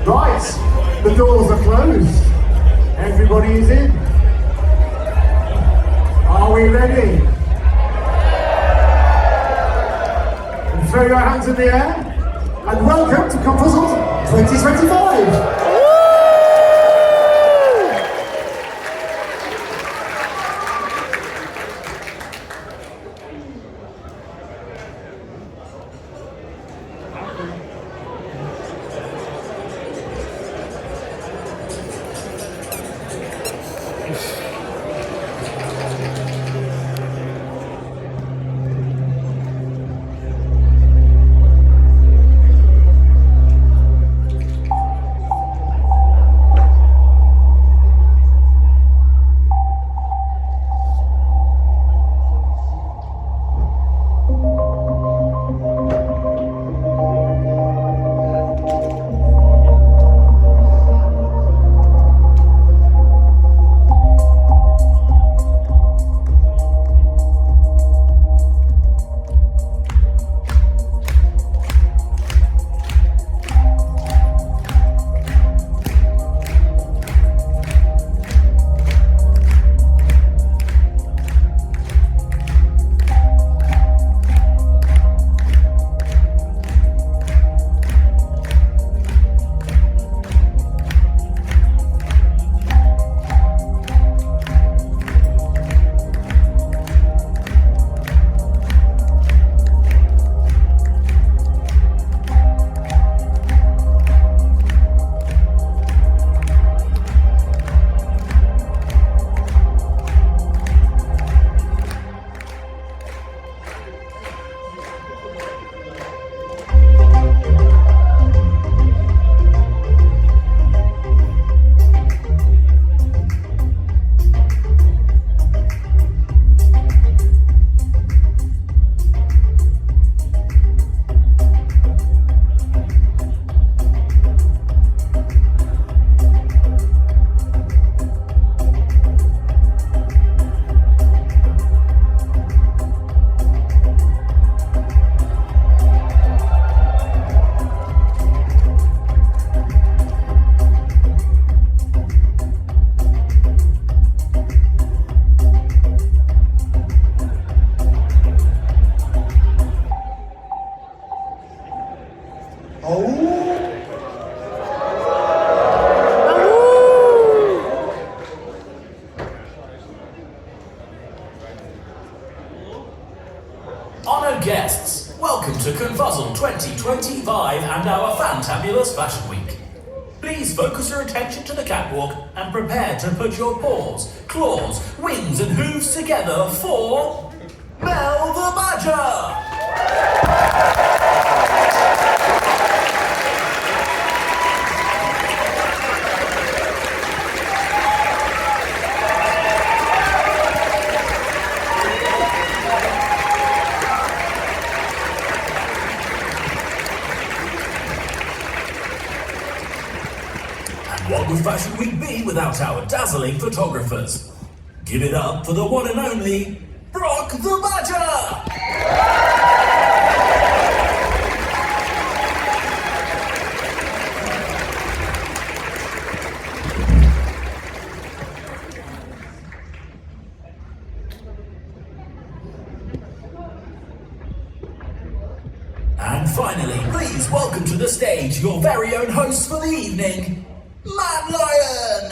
Right, the doors are closed. Everybody is in. Are we ready? And throw your hands in the air. And welcome to ConFuzzled 2025. Honoured guests, welcome to ConFuzzled 2025 and our fantabulous Fashion Week. Please focus your attention to the catwalk and prepare to put your paws, claws, wings and hooves together for Mel the Badger! What would Fashion Week be without our dazzling photographers? Give it up for the one and only Brok the Badger! And finally, please welcome to the stage your very own host for the evening, Mad Lion!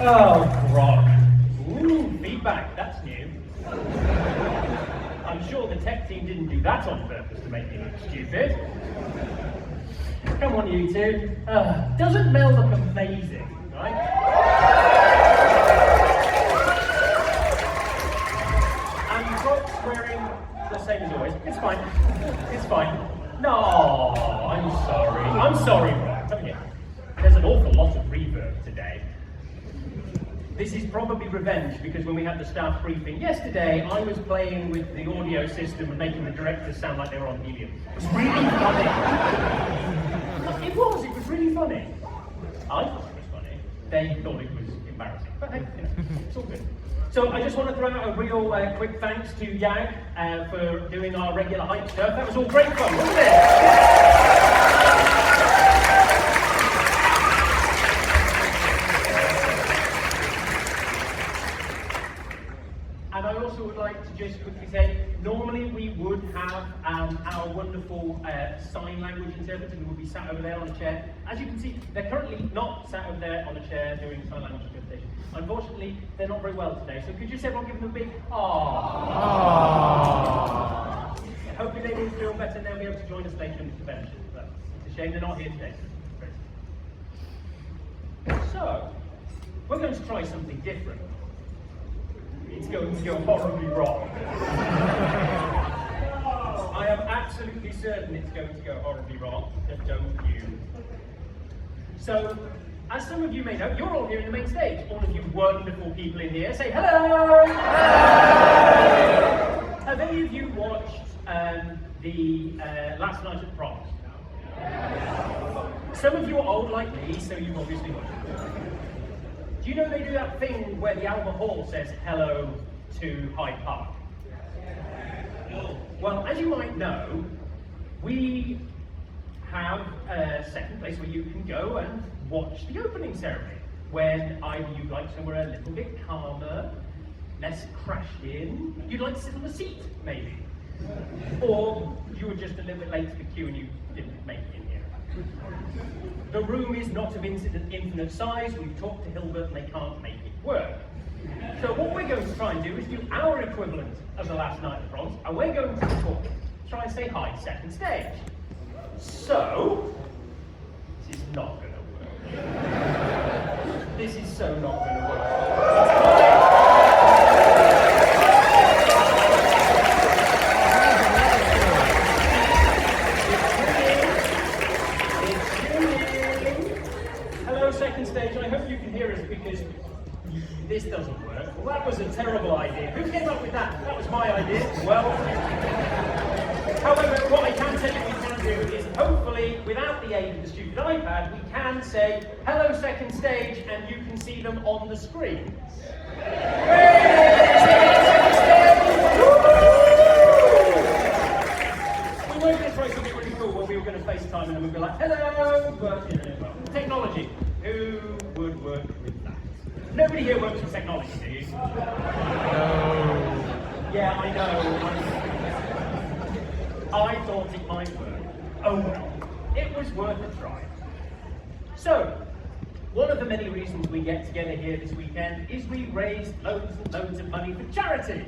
Oh, Brok. Ooh, feedback, that's new. I'm sure the tech team didn't do that on purpose to make me look stupid. Come on, you two. Doesn't Mel look amazing, right? Wearing the same as always. It's fine. It's fine. No, I'm sorry. I'm sorry, Brok. Come here. There's an awful lot of reverb today. This is probably revenge because when we had the staff briefing yesterday, I was playing with the audio system and making the directors sound like they were on helium. It was really funny. It was really funny. I thought it was funny. they thought it was embarrassing. But hey, you know, it's all good. So I just want to throw out a real quick thanks to Yang for doing our regular hype stuff. That was all great fun, wasn't it? And I also would like to just quickly say, normally we would have our wonderful sign language interpreter who would be sat over there on a chair. As you can see, they're currently not sat over there on a chair doing sign language interpretation. Unfortunately, they're not very well today, so could you just everyone give them a big aww? Yeah, hopefully they will feel better and they'll be able to join us later in the convention. But it's a shame they're not here today. So, we're going to try something different. It's going to go horribly wrong. I am absolutely certain it's going to go horribly wrong, but don't you? So, as some of you may know, you're all here in the main stage. All of you wonderful people in here, say hello! Hello! Have any of you watched the last night at the proms? Some of you are old like me, so you've obviously watched it. Do you know they do that thing where the Albert Hall says hello to Hyde Park? Well, as you might know, we have a second place where you can go and watch the opening ceremony, when either you'd like somewhere a little bit calmer, less crashed in, you'd like to sit on a seat, maybe. Or you were just a little bit late to the queue and you didn't make it in here. The room is not of infinite size. We've talked to Hilbert and they can't make it work. So what we're going to try and do is do our equivalent of the last night of the proms, and we're going to talk, try and say hi second stage. So, this is not going to work. This is so not going to work. Second stage, I hope you can hear us because this doesn't work. Well, that was a terrible idea. Who came up with that? That was my idea. Well, however, what I can tell you we can do is hopefully, without the aid of the stupid iPad, we can say, hello second stage, and you can see them on the screen. We were going to try something really cool where we were going to FaceTime and then we'd be like, hello, but, you know, well, technology. Who would work with that? Nobody here works with technology, do you? No. Yeah, I know. I thought it might work. Oh well. It was worth a try. So, one of the many reasons we get together here this weekend is we raise loads and loads of money for charity.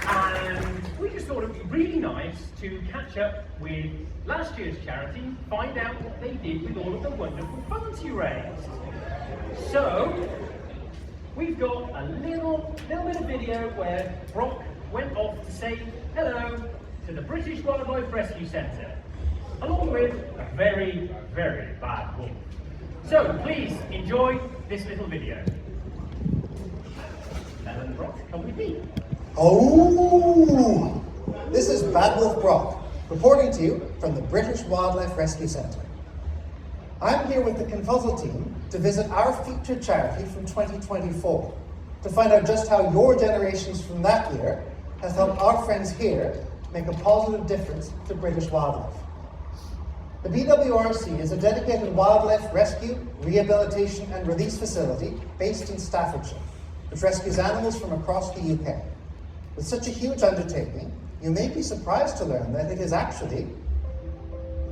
And we just thought it would be really nice to catch up with last year's charity, find out what they did with all of the wonderful funds you raised. So, we've got a little bit of video where Brok went off to say hello to the British Wildlife Rescue Centre, along with a very, very bad wolf. So, please enjoy this little video. Ellen and Brok, come with me. Oh! This is Bad Wolf Brok, reporting to you from the British Wildlife Rescue Centre. I'm here with the ConFuzzled team to visit our featured charity from 2024, to find out just how your generations from that year has helped our friends here make a positive difference to British wildlife. The BWRC is a dedicated wildlife rescue, rehabilitation and release facility based in Staffordshire, which rescues animals from across the UK. With such a huge undertaking, you may be surprised to learn that it is actually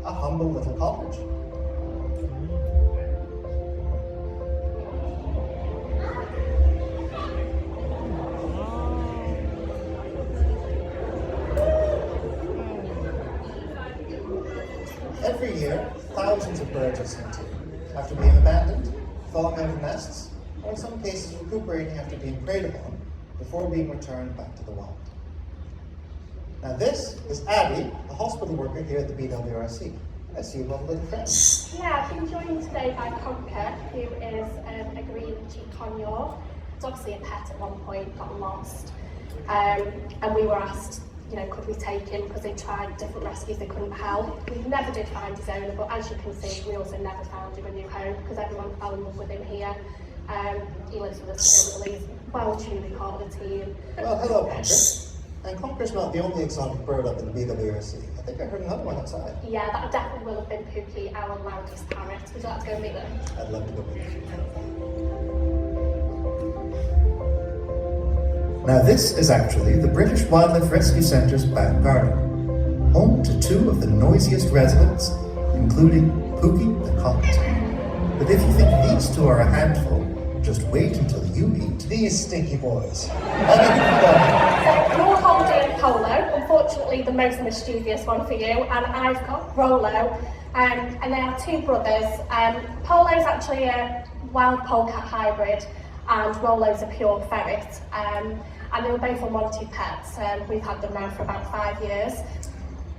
a humble little cottage. Every year, thousands of birds are sent here, after being abandoned, falling out of nests, or in some cases recuperating after being preyed upon, before being returned back to the wild. Now this is Abby, a hospital worker here at the BWRC. I see you have a little friend. Yeah, I've been joined today by Conker, who is a green cheek conure. It's obviously a pet at one point, got lost. And we were asked, could we take him, because they tried different rescues, they couldn't help. We never did find his owner, but as you can see, we also never found him a new home, because everyone fell in love with him here. He lives with us currently, he's well truly part of the team. Well, hello, Conker. And Conker's not the only exotic bird up in the BWRC. I think I heard another one outside. Yeah, that definitely will have been Pookie, our loudest parrot. Would you like to go meet them? I'd love to go with you. Now this is actually the British Wildlife Rescue Centre's back garden, home to two of the noisiest residents, including Pookie the cock. But if you think these two are a handful, just wait until you eat these stinky boys. You're holding Polo, unfortunately the most mischievous one for you, and I've got Rolo, and they are two brothers. Polo's actually a wild polecat hybrid, and Rolo's a pure ferret, and they were both unwanted pets. We've had them now for about 5 years.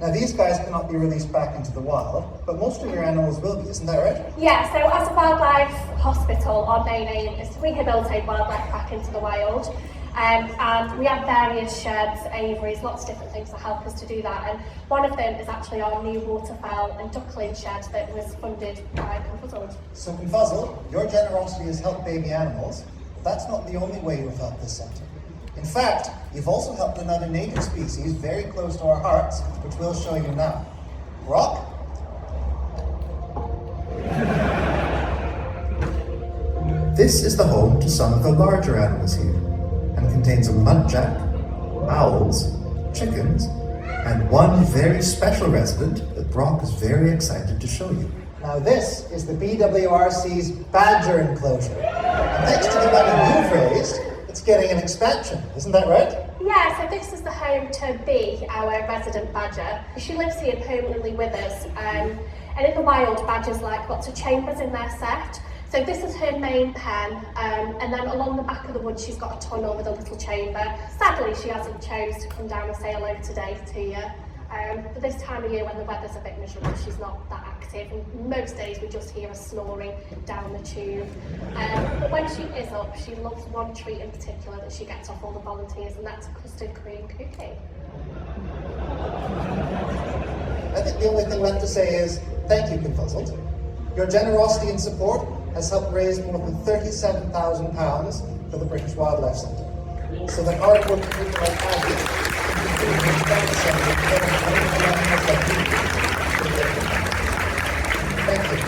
Now these guys cannot be released back into the wild, but most of your animals will be, isn't that right? Yeah, so as a wildlife hospital, our main aim is to rehabilitate wildlife back into the wild. And we have various sheds, aviaries, lots of different things that help us to do that. And one of them is actually our new waterfowl and duckling shed that was funded by ConFuzzled. So ConFuzzled, your generosity has helped baby animals, but that's not the only way you've helped this centre. In fact, you've also helped another native species very close to our hearts, which we'll show you now. Brok? This is the home to some of the larger animals here, and contains a muntjac, owls, chickens, and one very special resident that Brok is very excited to show you. Now this is the BWRC's BADGER enclosure. And thanks to the money you've raised, it's getting an expansion, isn't that right? Yeah, so this is the home to Bee, our resident badger. She lives here permanently with us, and in the wild, badgers like lots of chambers in their set. So this is her main pen, and then along the back of the wood she's got a tunnel with a little chamber. Sadly, she hasn't chose to come down and say hello today to you. But this time of year when the weather's a bit miserable, she's not that active, and most days we just hear her snoring down the tube. But when she is up, she loves one treat in particular that she gets off all the volunteers, and that's a custard cream cookie. I think the only thing left to say is thank you, ConFuzzled. Your generosity and support has helped raise more than £37,000 for the British Wildlife Centre, so that hard working people like Abby can continue to expand the centre and get animals like you. Thank you.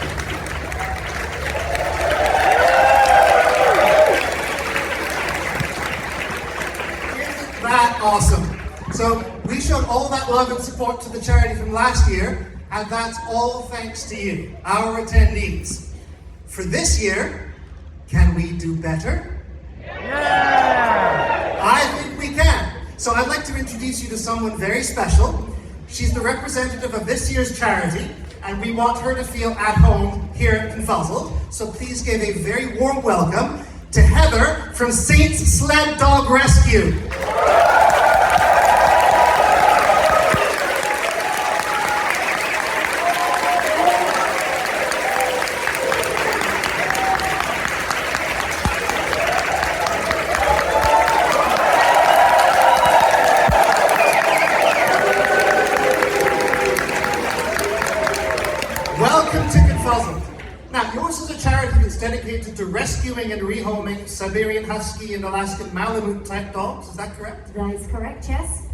Isn't that awesome? So we showed all that love and support to the charity from last year, and that's all thanks to you, our attendees. For this year, can we do better? Yeah! I think we can. So I'd like to introduce you to someone very special. She's the representative of this year's charity, and we want her to feel at home here at ConFuzzled. So please give a very warm welcome to Heather from Saints Sled Dog Rescue. Welcome to ConFuzzled. Now, yours is a charity that's dedicated to rescuing and rehoming Siberian Husky and Alaskan Malamute type dogs, is that correct? That is correct, yes.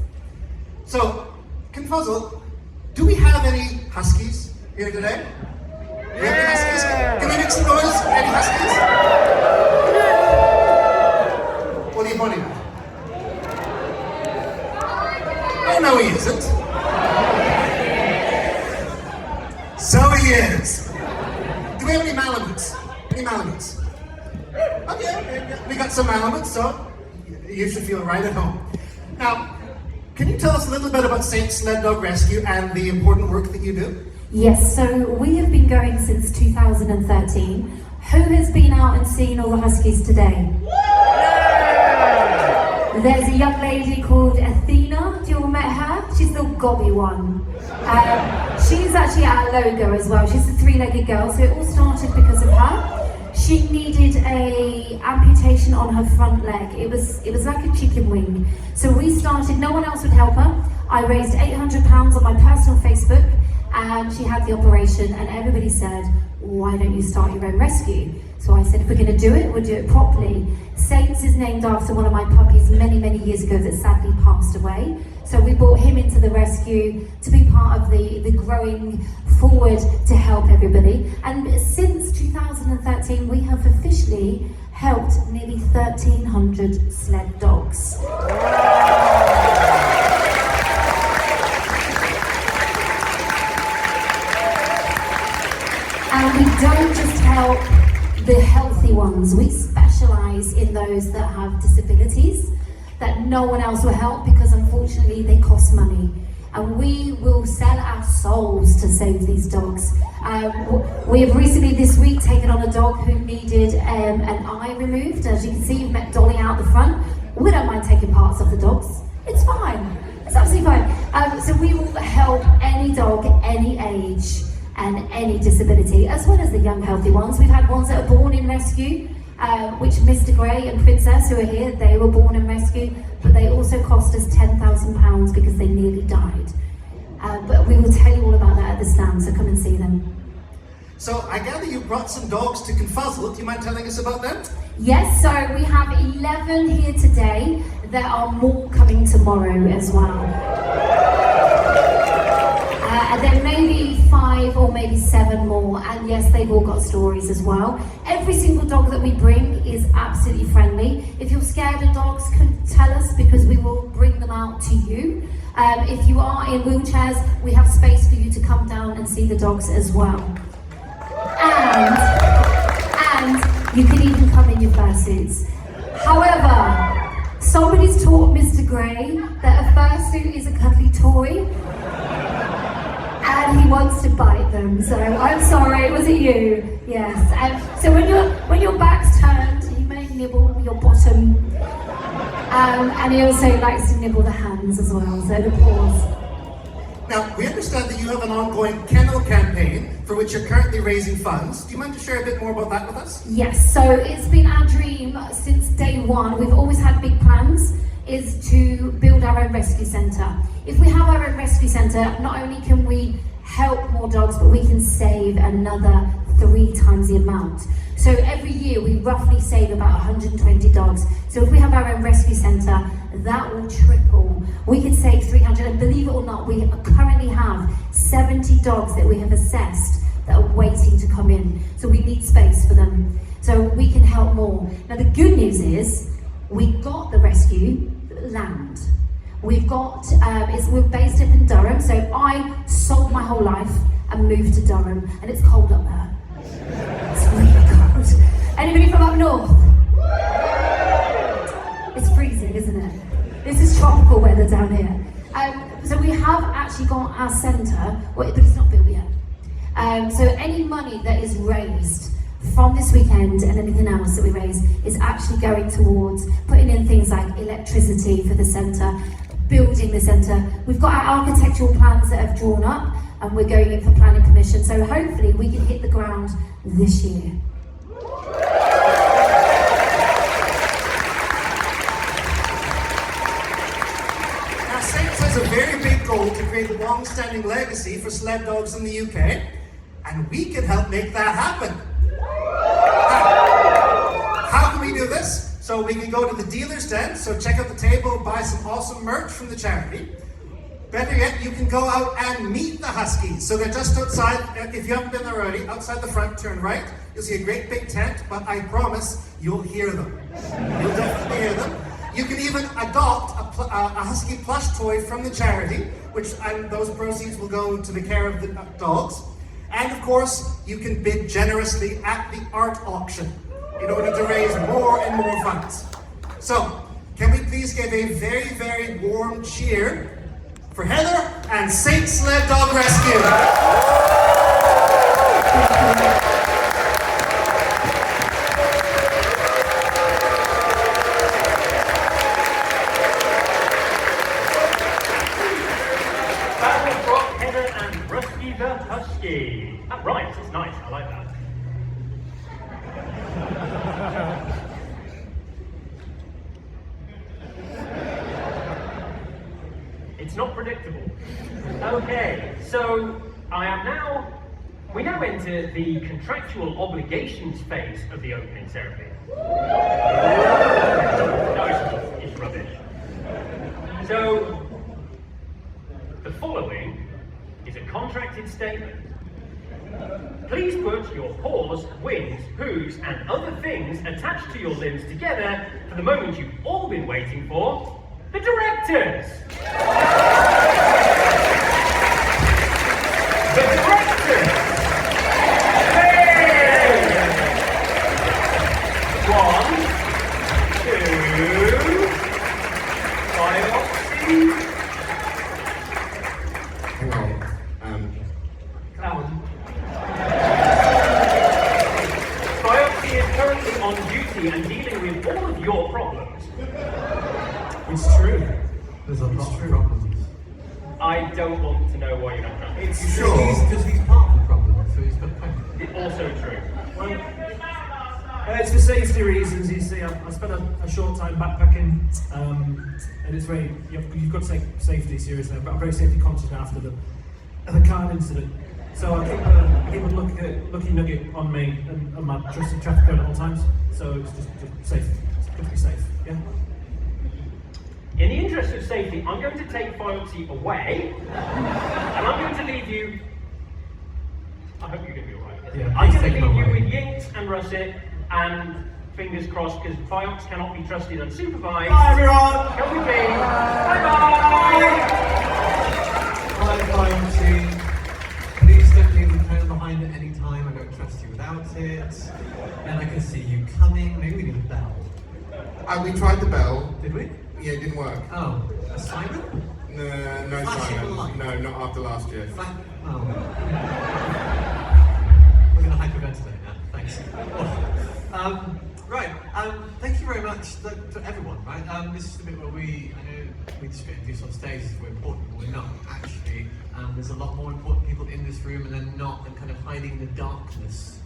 So, ConFuzzled, do we have any Huskies here today? Do we have any Huskies? Can we make some noise? Any Huskies? What are you pointing at? Oh, no, he isn't. So he is. Do we have any Malamutes? Any Malamutes? Okay, we got some Malamutes, so you should feel right at home. Now, can you tell us a little bit about Saints Sled Dog Rescue and the important work that you do? Yes, so we have been going since 2013. Who has been out and seen all the Huskies today? There's a young lady called Athena. Do you all met her? She's the gobby one. She's actually our logo as well. She's a three-legged girl, so it all started because of her. She needed a amputation on her front leg. It was like a chicken wing. So we started, no one else would help her. I raised £800 on my personal Facebook, and she had the operation, and everybody said, why don't you start your own rescue? So I said, if we're going to do it, we'll do it properly. Saints is named after one of my puppies many, many years ago that sadly passed away. So we brought him into the rescue to be part of the growing forward to help everybody. And since 2013, we have officially helped nearly 1,300 sled dogs. And we don't just help the healthy ones, we specialise in those that have disabilities that no one else will help because unfortunately they cost money. And we will sell our souls to save these dogs. We have recently this week taken on a dog who needed an eye removed. As you can see, you've met Dolly out the front. We don't mind taking parts of the dogs. It's fine, it's absolutely fine. So we will help any dog, any age, and any disability, as well as the young healthy ones. We've had ones that are born in rescue, which Mr. Gray and Princess, who are here, they were born in rescue, but they also cost us £10,000 because they nearly died. But we will tell you all about that at the stand, so come and see them. So I gather you brought some dogs to ConFuzzled. Do you mind telling us about them? Yes, so we have 11 here today. There are more coming tomorrow as well. There may be 5 or maybe 7 more, and yes, they've all got stories as well. Every single dog that we bring is absolutely friendly. If you're scared of dogs, tell us because we will bring them out to you. If you are in wheelchairs, we have space for you to come down and see the dogs as well. And you can even come in your fursuits. However, somebody's taught Mr. Gray that a fursuit is a cuddly toy. And he wants to bite them, so I'm sorry, was it you? Yes. So when your back's turned, he may nibble your bottom, and he also likes to nibble the hands as well, so the paws. Now, we understand that you have an ongoing kennel campaign for which you're currently raising funds. Do you mind to share a bit more about that with us? Yes, so it's been our dream since day one. We've always had big plans, is to build our own rescue centre. If we have our own rescue centre, not only can we help more dogs, but we can save another 3 times the amount. So every year we roughly save about 120 dogs. So if we have our own rescue centre, that will triple. We could save 300, and believe it or not, we currently have 70 dogs that we have assessed that are waiting to come in. So we need space for them. So we can help more. Now the good news is, we got the rescue land. We've got, we're based up in Durham, so I sold my whole life and moved to Durham, and it's cold up there. It's really cold. Anybody from up north? It's freezing, isn't it? This is tropical weather down here. So we have actually got our centre, but it's not built yet. So any money that is raised from this weekend and anything else that we raise is actually going towards putting in things like electricity for the centre, building the centre. We've got our architectural plans that have drawn up, and we're going in for planning permission, so hopefully we can hit the ground this year. Now, Saints has a very big goal to create a long-standing legacy for sled dogs in the UK, and we can help make that happen. How can we do this? So we can go to the dealer's den, so check out the table, buy some awesome merch from the charity. Better yet, you can go out and meet the huskies. So they're just outside, if you haven't been there already, outside the front, turn right. You'll see a great big tent, but I promise you'll hear them. You'll definitely hear them. You can even adopt a husky plush toy from the charity, and those proceeds will go to the care of the dogs. And of course, you can bid generously at the art auction in order to raise more and more funds. So, can we please give a very, very warm cheer for Heather and Saint Sled Dog Rescue? Brok, Heather, and Rusty the Husky. That rhymes, it's nice, I like that. It's It's not predictable. Okay, so we now enter the contractual obligations phase of the opening ceremony. No, it's rubbish. So, the following is a contracted statement. Please put your paws, wings, hooves, and other things attached to your limbs together for the moment you've all been waiting for, the directors! The directors! Hey! 1, 2, biopsy. Hang on. Clown. Biopsy is currently on duty and dealing with all of your problems. It's true. There's a lot of problems. I don't want to know why you're not trying. It's Sure. Because he's part of the problem, so he's got pain. It's also true. It's for safety reasons. You see, I spent a short time backpacking, and it's very you've got to take safety seriously. I'm very safety conscious after the car incident. So I keep a lucky nugget on me and on my trusted traffic code at all times. So it's just safe. It's good to be safe. Yeah. In the interest of safety, I'm going to take biopsy away, and I'm going to leave you. I hope you're going to be alright. Yeah, I'm please going to take leave him you away. with Yinks and Russet, and fingers crossed, because biopsy cannot be trusted unsupervised. Bye everyone. Can we be? Bye bye. Bye, team. Please don't leave the phone behind at any time. I don't trust you without it. And I can see you coming. Maybe we need a bell. We tried the bell. Did we? Yeah, it didn't work. Oh, a siren? No Flashing Simon. light. No, not after last year. Oh. We're going to hyperventilate now. Thanks. Right. Thank you very much to everyone. Right. This is the bit where I know we just introduce on stage as we're important, but we're not actually. There's a lot more important people in this room, and they're not, and kind of hiding the darkness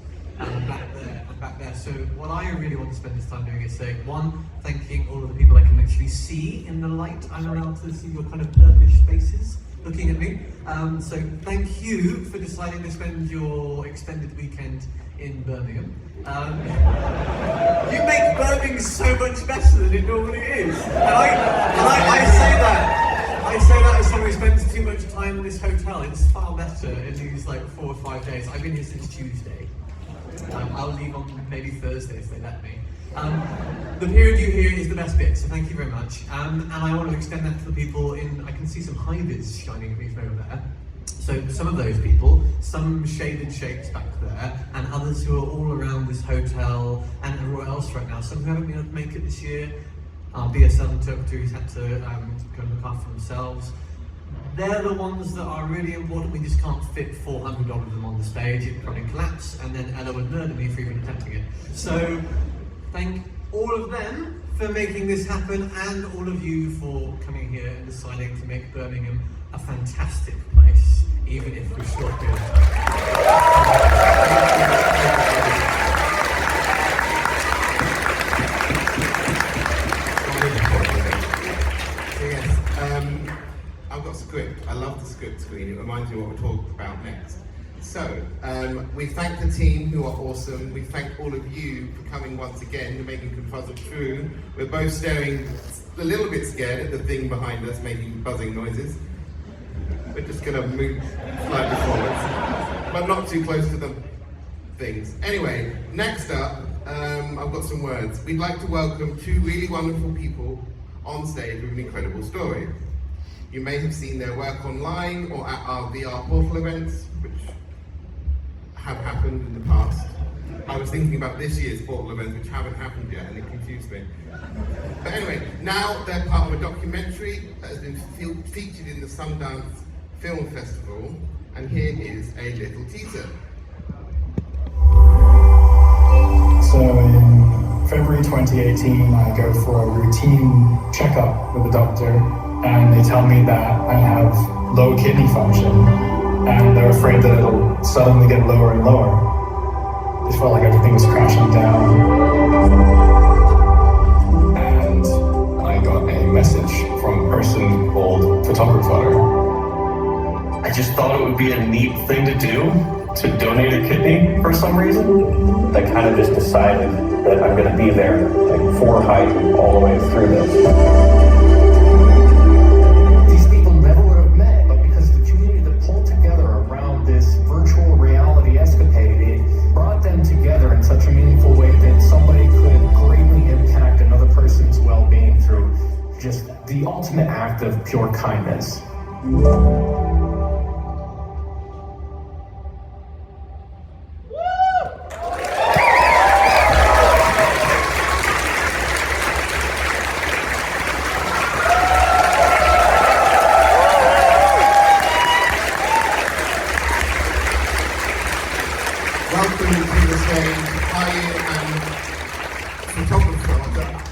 back there. So what I really want to spend this time doing is saying, one, thanking all of the people I can actually see in the light. I'm allowed to see your kind of purplish faces looking at me. So thank you for deciding to spend your extended weekend in Birmingham. You make Birmingham so much better than it normally is. And I say that. I say that as someone who spends too much time in this hotel. It's far better in these 4 or 5 days. I've been here since Tuesday. I'll leave on maybe Thursday if they let me. The period you hear is the best bit, so thank you very much. And I want to extend that to the people I can see some high-vis shining at me from over there. So some of those people, some shaded shapes back there, and others who are all around this hotel and everywhere else right now. Some who haven't been able to make it this year. Our BSL interpreter who's had to go and look after themselves. They're the ones that are really important. We just can't fit 400 of them on the stage. It'd probably collapse, and then Ella would murder me for even attempting it. So, thank all of them for making this happen, and all of you for coming here and deciding to make Birmingham a fantastic place, even if we're short period of time. I've got a script. I love the script screen. It reminds me of what we're talking about next. So, we thank the team who are awesome. We thank all of you for coming once again and making ConFuzzled true. We're both staring a little bit scared at the thing behind us making buzzing noises. We're just going to move slightly forwards, but not too close to the things. Anyway, next up, I've got some words. We'd like to welcome 2 really wonderful people on stage with an incredible story. You may have seen their work online or at our VR portal events, which have happened in the past. I was thinking about this year's portal events, which haven't happened yet, and it confused me. But anyway, now they're part of a documentary that has been featured in the Sundance Film Festival, and here is a little teaser. So in February 2018, I go for a routine checkup with the doctor, and they tell me that I have low kidney function, and they're afraid that it'll suddenly get lower and lower. It felt like everything was crashing down. And I got a message from a person called photographer. I just thought it would be a neat thing to do, to donate a kidney for some reason. I kind of just decided that I'm going to be there, like for Hayu all the way through this. These people never would have met, but because the community that pulled together around this virtual reality escapade, it brought them together in such a meaningful way that somebody could greatly impact another person's well-being through just the ultimate act of pure kindness. Welcome to the stage, Hayu and photographer.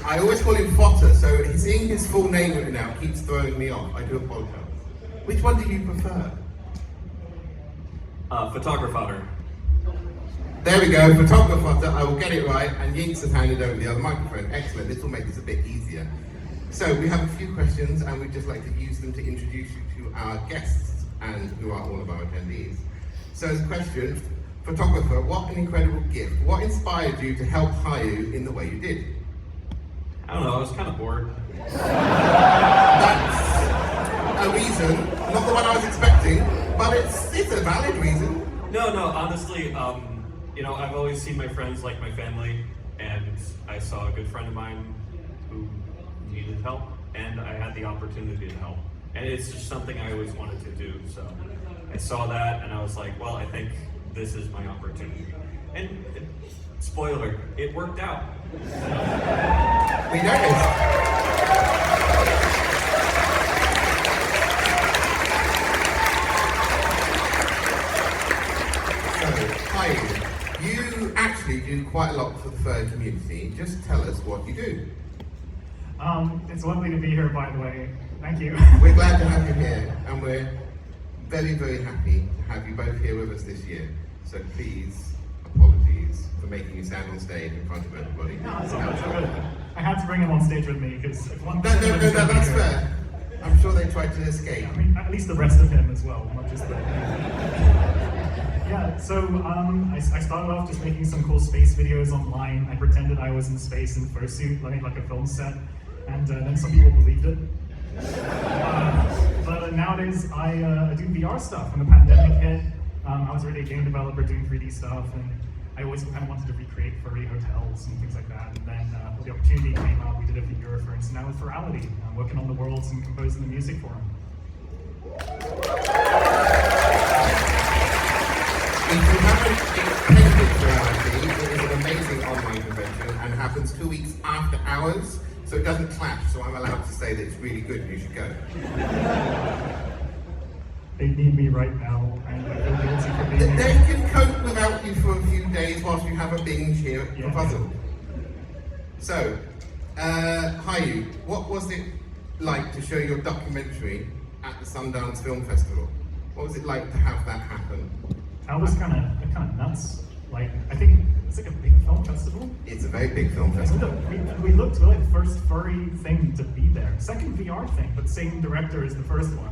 I always call him Fotter, so seeing his full name written out keeps throwing me off. I do apologize. Which one do you prefer? Photographer. There we go, photographer. I will get it right, and Yinks has handed over the other microphone. Excellent, this will make this a bit easier. So we have a few questions, and we'd just like to use them to introduce you to our guests, and who are all of our attendees. So as a question, photographer, what an incredible gift. What inspired you to help Hayu in the way you did? I don't know, I was kind of bored. That's a reason, not the one I was expecting, but it's a valid reason. No, honestly, you know, I've always seen my friends like my family, and I saw a good friend of mine who needed help, and I had the opportunity to help. And it's just something I always wanted to do, so I saw that, and I was like, well, I think this is my opportunity. And spoiler, it worked out. We noticed. So, Hayu, you actually do quite a lot for the fur community. Just tell us what you do. It's lovely to be here, by the way. Thank you. We're glad to have you here, and we're very, very happy to have you both here with us this year. So please, apologies for making you stand on stage in front of everybody. No, it's all good. I had to bring him on stage with me because if one No, that's fair. I'm sure they tried to escape. I mean, at least the rest of him as well, not just the... Yeah, so I started off just making some cool space videos online. I pretended I was in space in fursuit, like a film set, and then some people believed it. But nowadays I do VR stuff. When the pandemic hit, I was already a game developer doing 3D stuff, and I always kind of wanted to recreate furry hotels and things like that. And then when the opportunity came up, we did a video reference, and now with Virality, I'm working on the worlds and composing the music for them. If you haven't attended Virality, it is an amazing online convention and happens 2 weeks after hours, so it doesn't clash, so I'm allowed to say that it's really good and you should go. They need me right now, and I feel guilty for being They here. can cope without you for a few days whilst you have a binge here at ConFuzzled. So, Hayu, what was it like to show your documentary at the Sundance Film Festival? What was it like to have that happen? That was kind of nuts. Like, I think it's like a big film festival. It's a very big film festival. We looked really the first furry thing to be there. Second VR thing, but same director as the first one.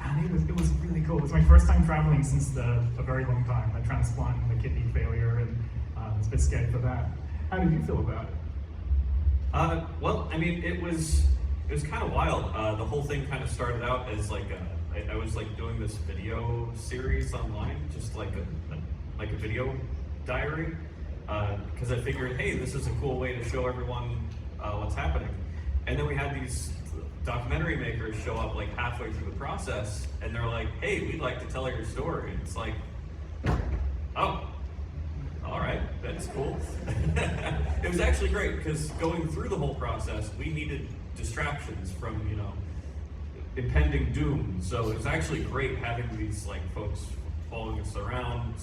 And it was really cool. It was my first time traveling since a very long time. The transplant and the kidney failure, and I was a bit scared for that. How did you feel about it? Well, I mean, it was kind of wild. The whole thing kind of started out as like I was like doing this video series online, just like a video diary, because I figured, hey, this is a cool way to show everyone what's happening. And then we had these documentary makers show up like halfway through the process, and they're like, hey, we'd like to tell your story. And it's like, oh, all right, that's cool. It was actually great because going through the whole process, we needed distractions from, you know, impending doom. So it was actually great having these like folks following us around,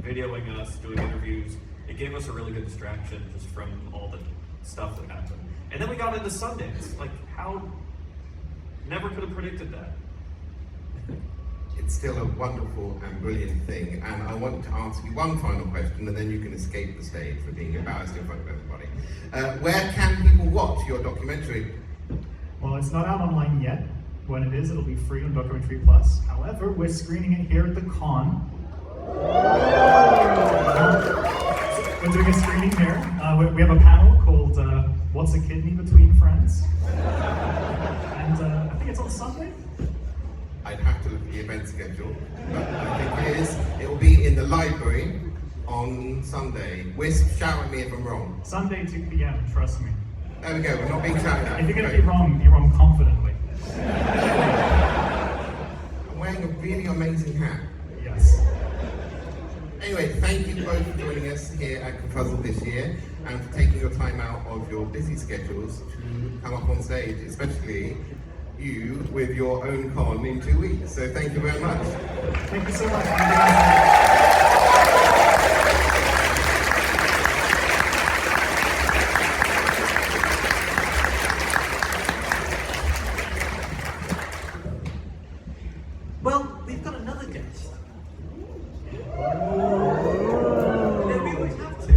videoing us, doing interviews. It gave us a really good distraction just from all the stuff that happened. And then we got into Sundance. Like, how? Never could have predicted that. It's still a wonderful and brilliant thing, and I want to ask you one final question, and then you can escape the stage for being embarrassed in front of everybody. Where can people watch your documentary? Well, it's not out online yet, when it is, it'll be free on Documentary Plus. However, we're screening it here at the con. We're doing a screening here. We have a panel called What's a Kidney Between Friends? And I think it's on Sunday. I'd have to look at the event schedule, but I think it is. It will be in the library on Sunday. Wisp, shout at me if I'm wrong. Sunday, 2 p.m., trust me. There we go, we're not being shouted at. If you're going to be wrong confidently. I'm wearing a really amazing hat. Yes. Anyway, thank you both for joining us here at ConFuzzled this year and for taking your time out of your busy schedules to come up on stage, especially you with your own con in 2 weeks. So thank you very much. Thank you so much. Well, we've got another guest. Yeah, we always have to.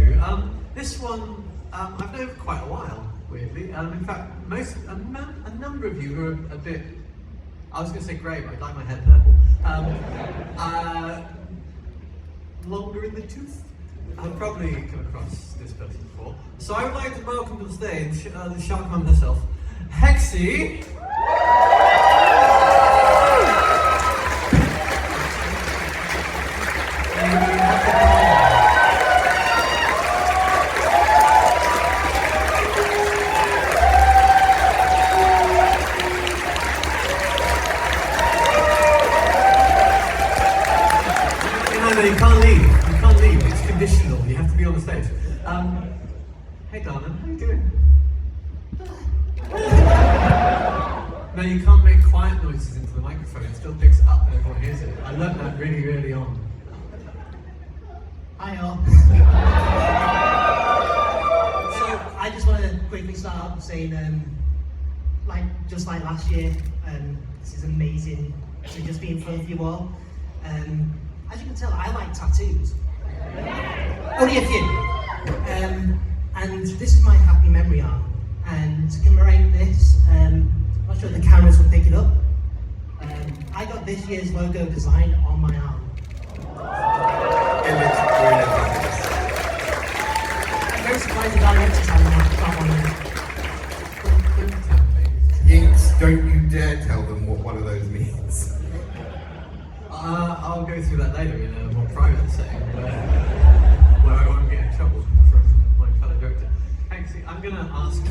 This one, I've known for quite a while, weirdly. In fact, a number of you who are a bit, I was going to say grey, but I dyed my hair purple. Longer in the tooth. I've probably come across this person before. So I would like to welcome to the stage the shark mum herself, Hexie. You can't leave. You can't leave. It's conditional. You have to be on the stage. Hey, darling, how you doing? No, you can't make quiet noises into the microphone. It still picks it up and everyone hears it. I learned that really early on. Hi all. So I just want to quickly start out saying, just like last year, this is amazing to just be in front of you all. As you can tell, I like tattoos. Only a few. And this is my happy memory arm. And to commemorate this, I'm not sure if the cameras will pick it up. I got this year's logo design on my arm. It looks brilliant. I'm very surprised the directors haven't got one. Yinks, don't you dare tell them what one of those means. I'll go through that later in a more private setting where I won't get in trouble from my fellow director. Actually, I'm going to ask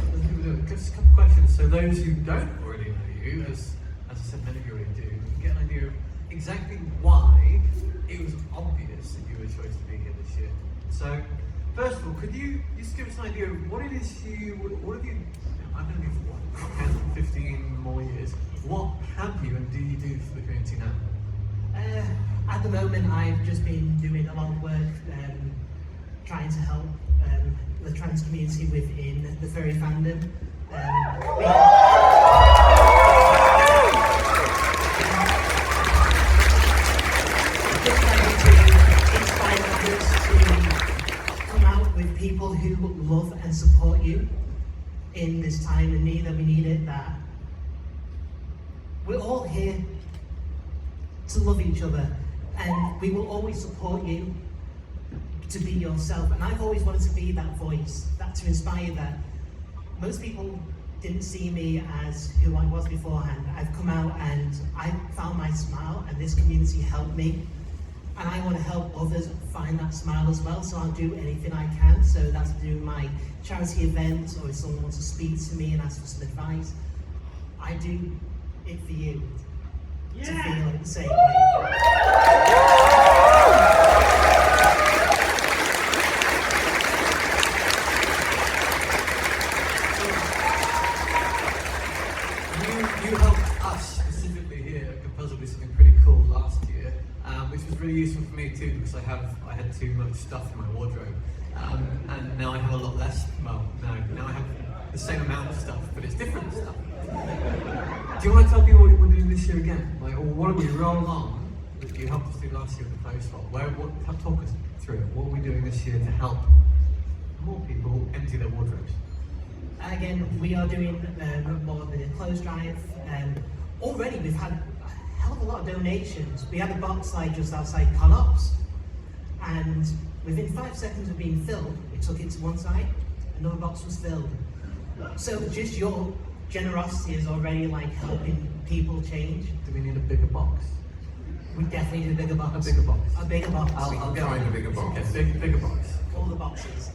just a couple of questions. So those who don't already know you, as I said, many of you already do, you can get an idea of exactly why it was obvious that you were chosen to be here this year. So, first of all, could you just give us an idea of what it is what have you, I've known you for what, 10, 15 more years, what have you and do you do for the community now? At the moment, I've just been doing a lot of work trying to help the trans community within the furry fandom. Just trying to inspire others to come out with people who love and support you in this time of need that we need it, that we're all here to love each other, and we will always support you to be yourself. And I've always wanted to be that voice, that to inspire that. Most people didn't see me as who I was beforehand. I've come out and I found my smile, and this community helped me. And I want to help others find that smile as well, so I'll do anything I can. So that's doing my charity events, or if someone wants to speak to me and ask for some advice, I do it for you. To feel like the same way. You helped us specifically here at ConFuzzled with something pretty cool last year, which was really useful for me too, because I had too much stuff in my wardrobe, and now I have a lot less. Well, now I have the same amount of stuff, but it's different stuff. Do you want to tell people what we're doing this year again? Like, what are we roll on that you helped us do last year with the post hole? Talk us through it. What are we doing this year to help more people empty their wardrobes? Again, we are doing more of the clothes drive. already we've had a hell of a lot of donations. We had a box like just outside ConOps, and within 5 seconds of being filled, we took it to one side, another box was filled. So just your generosity is already like helping people change. Do we need a bigger box? We definitely need a bigger box. A bigger box. A bigger box. I'll get Find a bigger box. Okay, bigger box. All the boxes.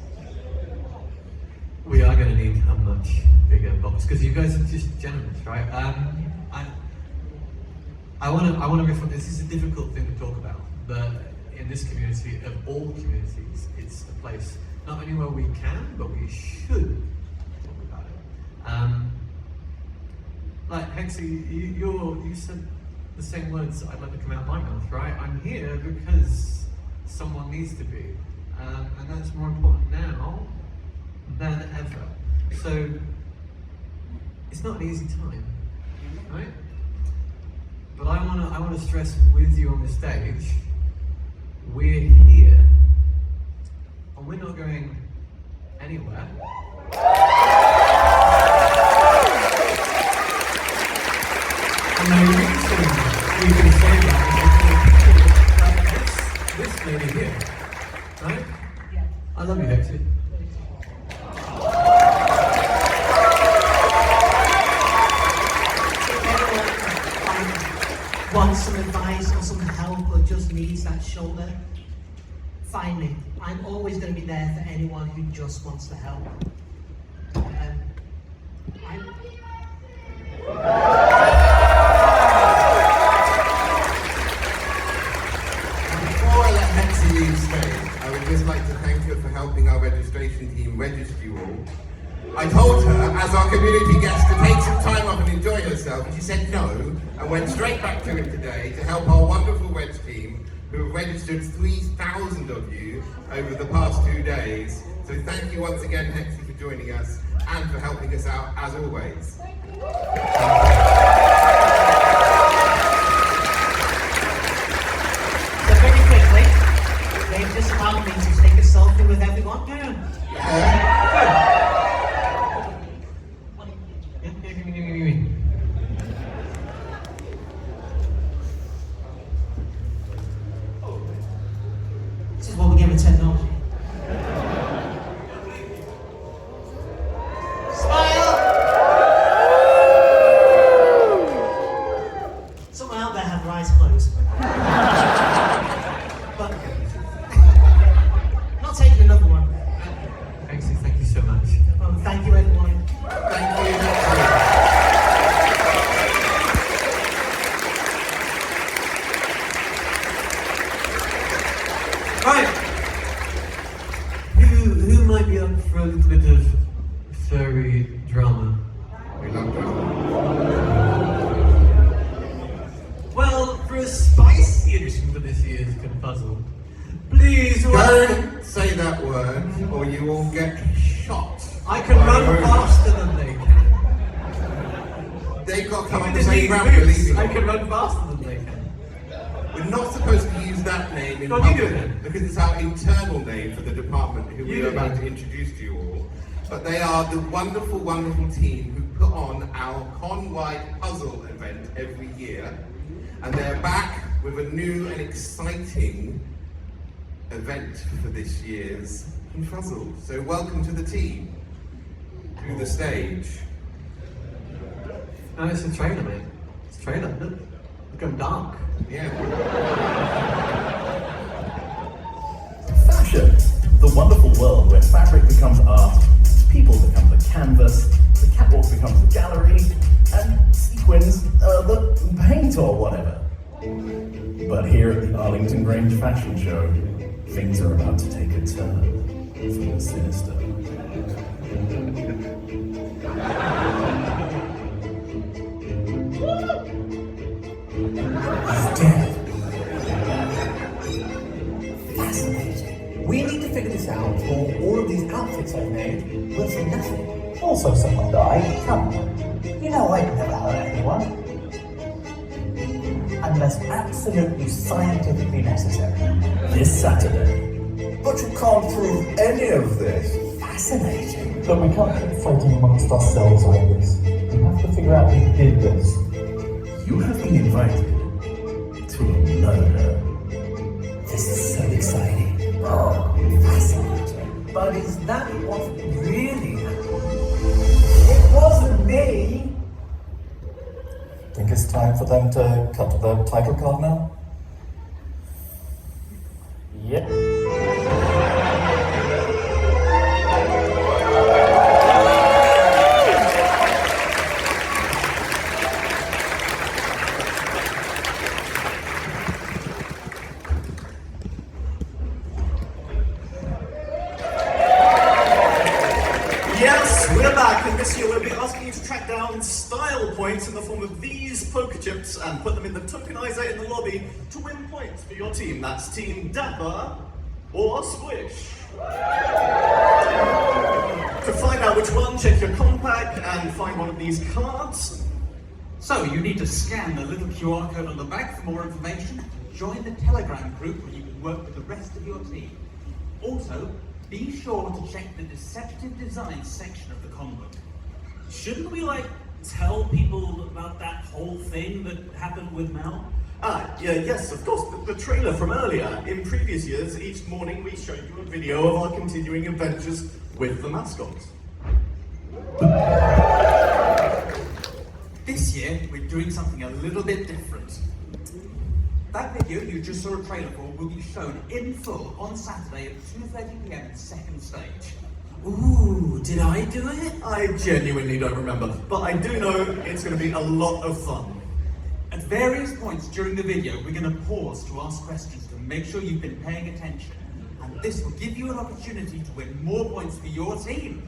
We are going to need a much bigger box because you guys are just generous, right? I want to reflect. This is a difficult thing to talk about, but in this community, of all communities, it's a place not only where we can, but we should talk about it. Like Hexy, you said the same words I'd like to come out of my mouth, right? I'm here because someone needs to be, and that's more important now than ever. So it's not an easy time, right? But I wanna stress with you on the stage, we're here, and we're not going anywhere. And the reason we can say that is this lady here, right? Yeah. I love you, Hexy. Wants some advice or some help or just needs that shoulder, find me. I'm always going to be there for anyone who just wants to help. Before I let Hexy leave stage, I would just like to thank her for helping our registration team register you all. I told her, as our community guest, to take some time off and enjoy herself, and she said no, and went straight back to it today to help our wonderful Wedge team, who have registered 3,000 of you over the past 2 days. So thank you once again, Hexy, for joining us and for helping us out, as always. So very quickly, they've just allowed me to take a selfie with everyone. This is what we give with technology. Smile! Someone out there had their eyes closed. But not taking another one. Hexy, thank you so much. Thank you, everyone. Thank you, Hexy. Right. Who might be up for a little bit of furry drama? We love drama. Well, for a spicy edition for this year's ConFuzzled, please Don't say that word, or you will get shot. I can run faster than they can. They've got to come Even on the in same these ramp, boots, believe I me. can run faster than they can. We're not supposed to use that name in Go on, you do public it. because it's our internal name for the department who You we do are about it. to introduce to you all. But they are the wonderful, wonderful team who put on our con-wide puzzle event every year. And they're back with a new and exciting event for this year's ConFuzzled. So welcome to the team, to the stage. No, it's a trailer, mate. It's a trailer. Look, going dark. Yeah. Fashion, the wonderful world where fabric becomes art, people become the canvas, the catwalk becomes the gallery, and sequins the paint or whatever. But here at the Arlington Grange Fashion Show, things are about to take a turn for the sinister. He's dead. Fascinating. We need to figure this out, or all of these outfits I've made will for nothing. Also, someone died. Come, you know I'd never hurt anyone. Unless absolutely scientifically necessary. This Saturday. But you can't prove any of this. Fascinating. But we can't keep fighting amongst ourselves over this. We have to figure out who did this. You have been invited to a murder. This is so exciting. Oh, fascinating. But is that what really happened? It wasn't me! Think it's time for them to cut to the title card now? Yep. Yes, we're back, and this year we'll be asking you to track down style points in the form of these poker chips and put them in the tokenizer in the lobby to win points for your team. That's Team Dapper or Squish. To find out which one, check your compact and find one of these cards. So you need to scan the little QR code on the back for more information. Join the Telegram group where you can work with the rest of your team. Also, be sure to check the deceptive design section of the con book. Shouldn't we, tell people about that whole thing that happened with Mel? Yes, of course, the trailer from earlier. In previous years, each morning we showed you a video of our continuing adventures with the mascots. This year, we're doing something a little bit different. That video you just saw a trailer for will be shown in full on Saturday at 2:30 PM in second stage. Ooh, did I do it? I genuinely don't remember, but I do know it's going to be a lot of fun. At various points during the video, we're going to pause to ask questions to make sure you've been paying attention. And this will give you an opportunity to win more points for your team.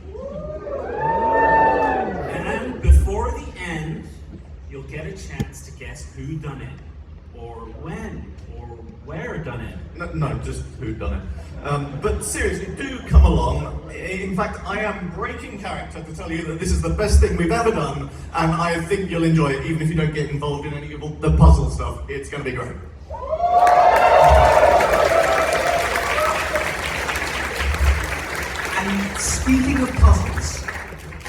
And before the end, you'll get a chance to guess who done it, or when, or where done it. No, just who done it. But seriously, do come along. In fact, I am breaking character to tell you that this is the best thing we've ever done, and I think you'll enjoy it, even if you don't get involved in any of the puzzle stuff. It's going to be great. And speaking of puzzles,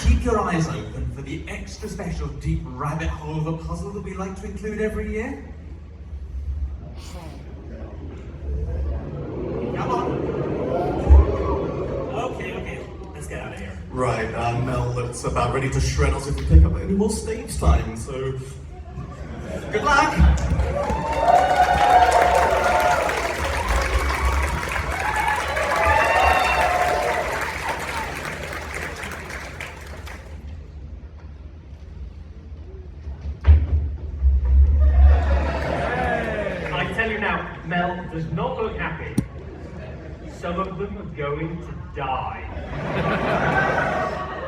keep your eyes open for the extra special deep rabbit hole of a puzzle that we like to include every year. Come on. Okay, let's get out of here. Right, Mel looks about ready to shred us if we take up any more stage time, so good luck! I tell you now, Mel does not look happy. Some of them are going to die.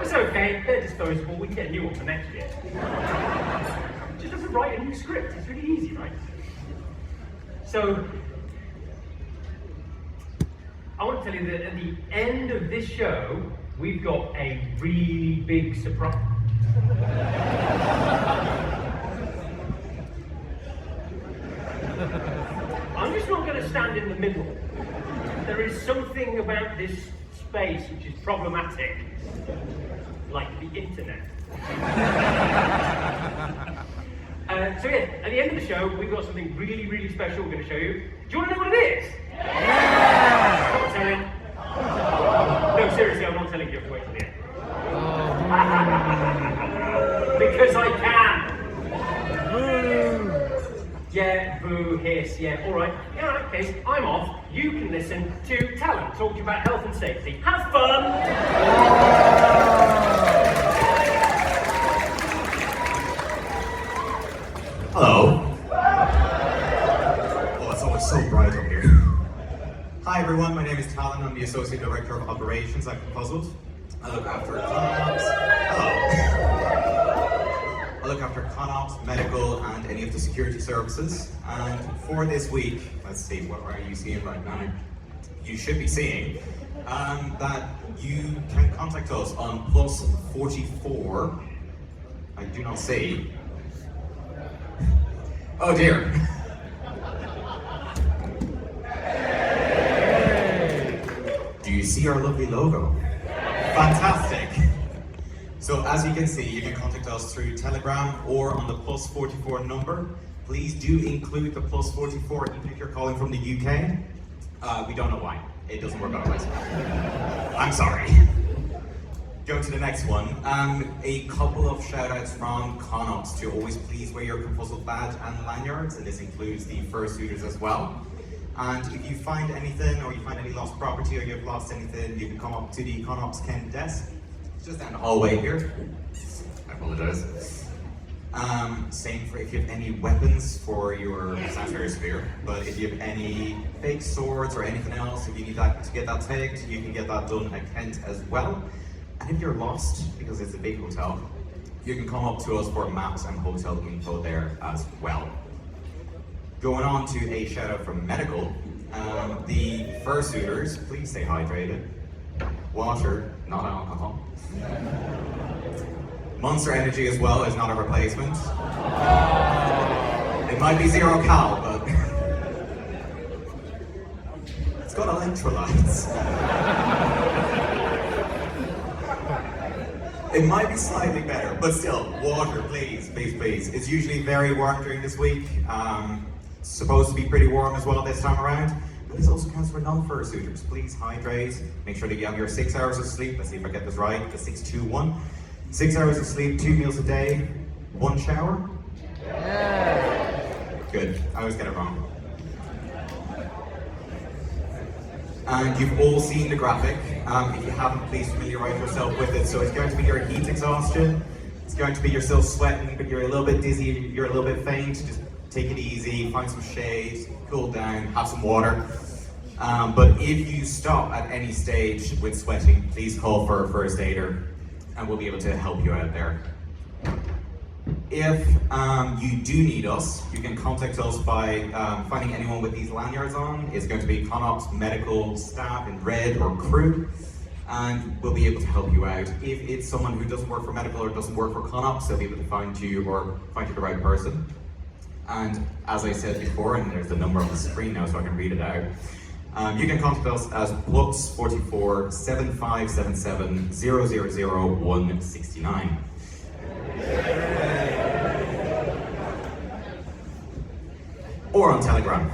It's okay, they're disposable, we can get a new one for next year. Just have to write a new script, it's really easy, right? So, I want to tell you that at the end of this show, we've got a really big surprise. I'm just not going to stand in the middle. There is something about this space which is problematic, like the internet. So yeah, at the end of the show, we've got something really, really special we're going to show you. Do you want to know what it is? Yeah! I'm not telling. No, seriously, I'm not telling you. You have to wait till the end. Because I can. Yeah, boo, hiss, yeah, alright. In that case, I'm off. You can listen to Talent talk to you about health and safety. Have fun! Hello. Oh, it's always so bright up here. Hi everyone, my name is Talon. I'm the Associate Director of Operations at ConFuzzled. I look after ConOps. Hello. I look after ConOps, medical, and any of the security services. And for this week, let's see, what are you seeing right now? You should be seeing that you can contact us on +44. I do not see. Oh dear. Do you see our lovely logo? Fantastic. So as you can see, you can contact us through Telegram or on the +44 number. Please do include the +44 even if you're calling from the UK. We don't know why. It doesn't work otherwise. I'm sorry. Go to the next one. A couple of shout outs from ConOps to always please wear your ConFuzzled badge and lanyards, and this includes the fursuiters as well. And if you find anything, or you find any lost property, or you've lost anything, you can come up to the ConOps Kent desk. It's just down the hallway here. I apologize. Same for if you have any weapons for your, it sounds very severe, but if you have any fake swords or anything else, if you need that to get that tagged, you can get that done at Kent as well. And if you're lost, because it's a big hotel, you can come up to us for maps and hotel info there as well. Going on to a shout out from medical, the fursuiters, please stay hydrated. Water, not alcohol. Monster Energy as well is not a replacement. It might be 0 cal, but it's got electrolytes. It might be slightly better, but still, water, please, please, please. It's usually very warm during this week. Supposed to be pretty warm as well this time around. But this also counts for non-fursuiters. Please hydrate. Make sure that you have your 6 hours of sleep. Let's see if I get this right. The 6-2-1. 6 hours of sleep, 2 meals a day, 1 shower. Yeah. Good. I always get it wrong. And you've all seen the graphic. If you haven't, please familiarize yourself with it. So it's going to be your heat exhaustion. It's going to be you're still sweating, but you're a little bit dizzy, you're a little bit faint. Just take it easy, find some shade, cool down, have some water. But if you stop at any stage with sweating, please call for a first aider and we'll be able to help you out there. If you do need us, you can contact us by finding anyone with these lanyards on. It's going to be ConOps medical staff in red or crew, and we'll be able to help you out. If it's someone who doesn't work for medical or doesn't work for ConOps, they'll be able to find you or find you the right person. And as I said before, and there's the number on the screen now so I can read it out, you can contact us as +44 7577 000 169. Or on Telegram.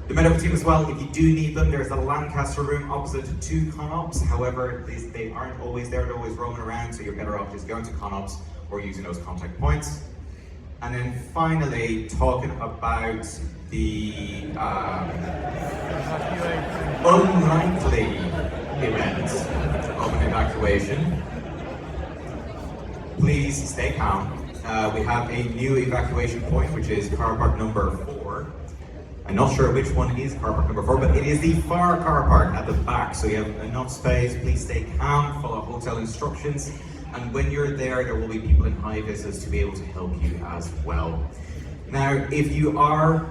The medical team as well, if you do need them, there's a Lancaster room opposite to ConOps. However, they aren't always there, they're always roaming around, so you're better off just going to ConOps or using those contact points. And then finally, talking about the unlikely event of an evacuation. Please stay calm. We have a new evacuation point, which is car park number 4. I'm not sure which one is car park number 4, but it is the far car park at the back, so you have enough space. Please stay calm, follow hotel instructions, and when you're there, there will be people in high visors to be able to help you as well. Now, if you are,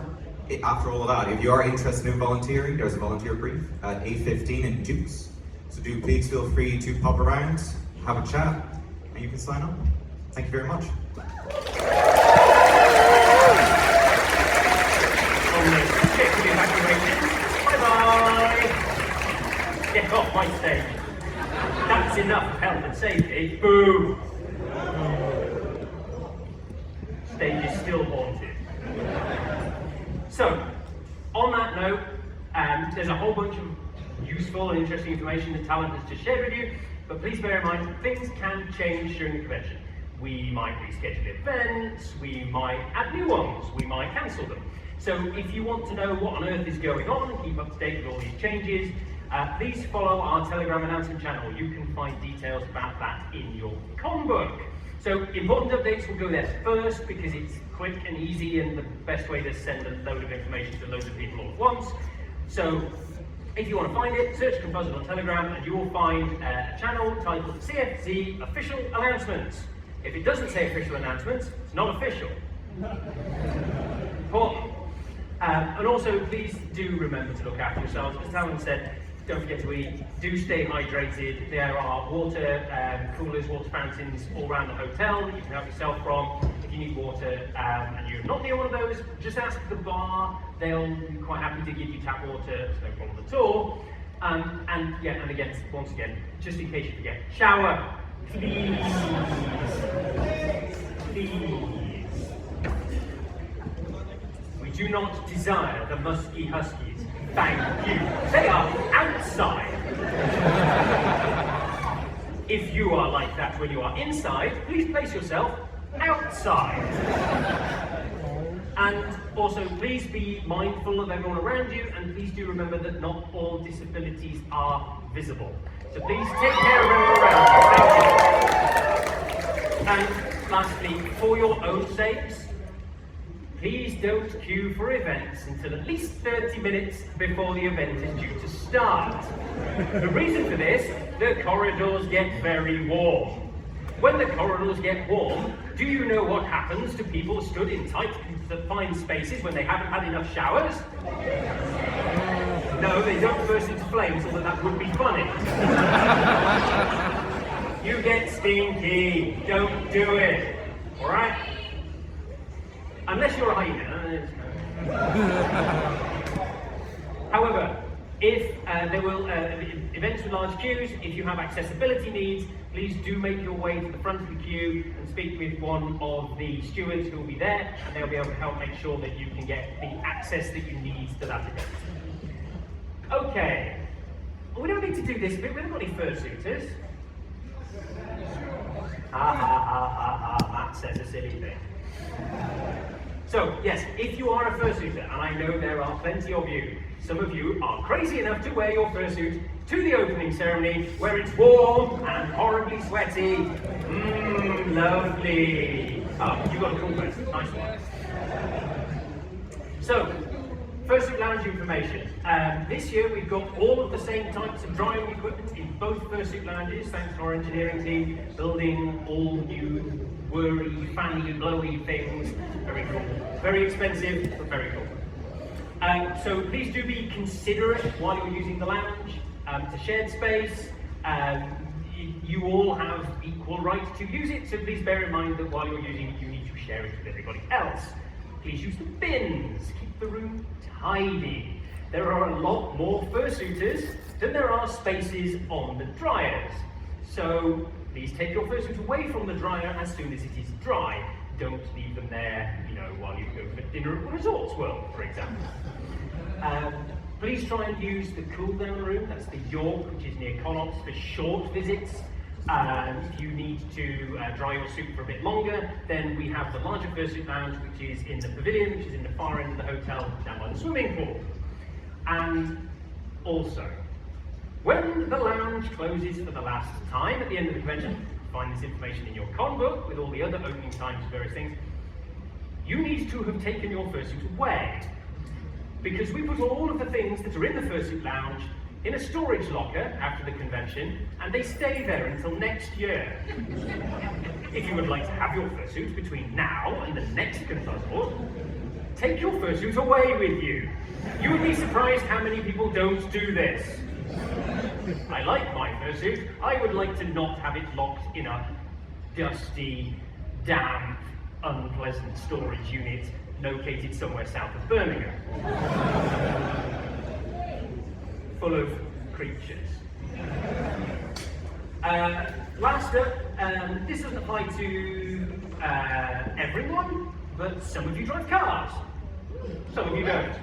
after all of that, if you are interested in volunteering, there's a volunteer brief at 8:15 in Dukes. So do please feel free to pop around, have a chat, and you can sign up. Thank you very much. Bye-bye! Get off my stage. That's enough health and safety. Boo! Stage is still haunted. So, on that note, there's a whole bunch of useful and interesting information that Talent has just shared with you, but please bear in mind, things can change during the convention. We might reschedule events, we might add new ones, we might cancel them. So if you want to know what on earth is going on and keep up to date with all these changes, please follow our Telegram announcement channel. You can find details about that in your con book. So important updates will go there first because it's quick and easy and the best way to send a load of information to loads of people all at once. So if you want to find it, search ConFuzzled on Telegram and you will find a channel titled CFZ Official Announcements. If it doesn't say official announcements, it's not official. Important. And also, please do remember to look after yourselves. As Talon said, don't forget to eat. Do stay hydrated. There are water coolers, water fountains all around the hotel that you can help yourself from. If you need water and you're not near one of those, just ask the bar. They'll be quite happy to give you tap water. It's no problem at all. And again, once again, just in case you forget, shower, please. Please. We do not desire the musky huskies. Thank you. They are outside. If you are like that when you are inside, please place yourself outside. And also, please be mindful of everyone around you, and please do remember that not all disabilities are visible. So please take care of everyone around you. Thank you. And lastly, for your own sakes, please don't queue for events until at least 30 minutes before the event is due to start. The reason for this, the corridors get very warm. When the corridors get warm, do you know what happens to people stood in tight, confined spaces when they haven't had enough showers? No, they don't burst into flames, although that would be funny. You get stinky. Don't do it. Alright? Unless you're a hyena. However, if there will events with large queues, if you have accessibility needs, please do make your way to the front of the queue and speak with one of the stewards who will be there, and they'll be able to help make sure that you can get the access that you need to that event. Okay, we don't need to do this bit. We haven't got any fursuiters. Matt says a silly thing. So, yes, if you are a fursuiter, and I know there are plenty of you, some of you are crazy enough to wear your fursuit to the opening ceremony where it's warm and horribly sweaty. Lovely. Oh, you got a cool person. Nice one. So, fursuit lounge information. This year we've got all of the same types of drying equipment in both fursuit lounges, thanks to our engineering team, building all new whirry, fanny, blowy things. Very cool. Very expensive, but very cool. So please do be considerate while you're using the lounge. It's a shared space. You all have equal right to use it, so please bear in mind that while you're using it, you need to share it with everybody else. Please use the bins. Keep the room tidy. There are a lot more fursuiters than there are spaces on the dryers. So please take your fursuit away from the dryer as soon as it is dry. Don't leave them there, while you go for dinner at Resorts World, for example. Please try and use the cool down room. That's the York, which is near Connaught, for short visits. If you need to dry your suit for a bit longer, then we have the larger fursuit lounge, which is in the pavilion, which is in the far end of the hotel, down by the swimming pool. And also, when the lounge closes for the last time at the end of the convention, find this information in your con book with all the other opening times for various things, you need to have taken your fursuit away. Because we put all of the things that are in the fursuit lounge in a storage locker after the convention, and they stay there until next year. If you would like to have your fursuit between now and the next ConFuzzled, take your fursuit away with you. You would be surprised how many people don't do this. I like my fursuit. I would like to not have it locked in a dusty, damp, unpleasant storage unit located somewhere south of Birmingham. Full of creatures. Last up, this doesn't apply to everyone, but some of you drive cars. Some of you don't,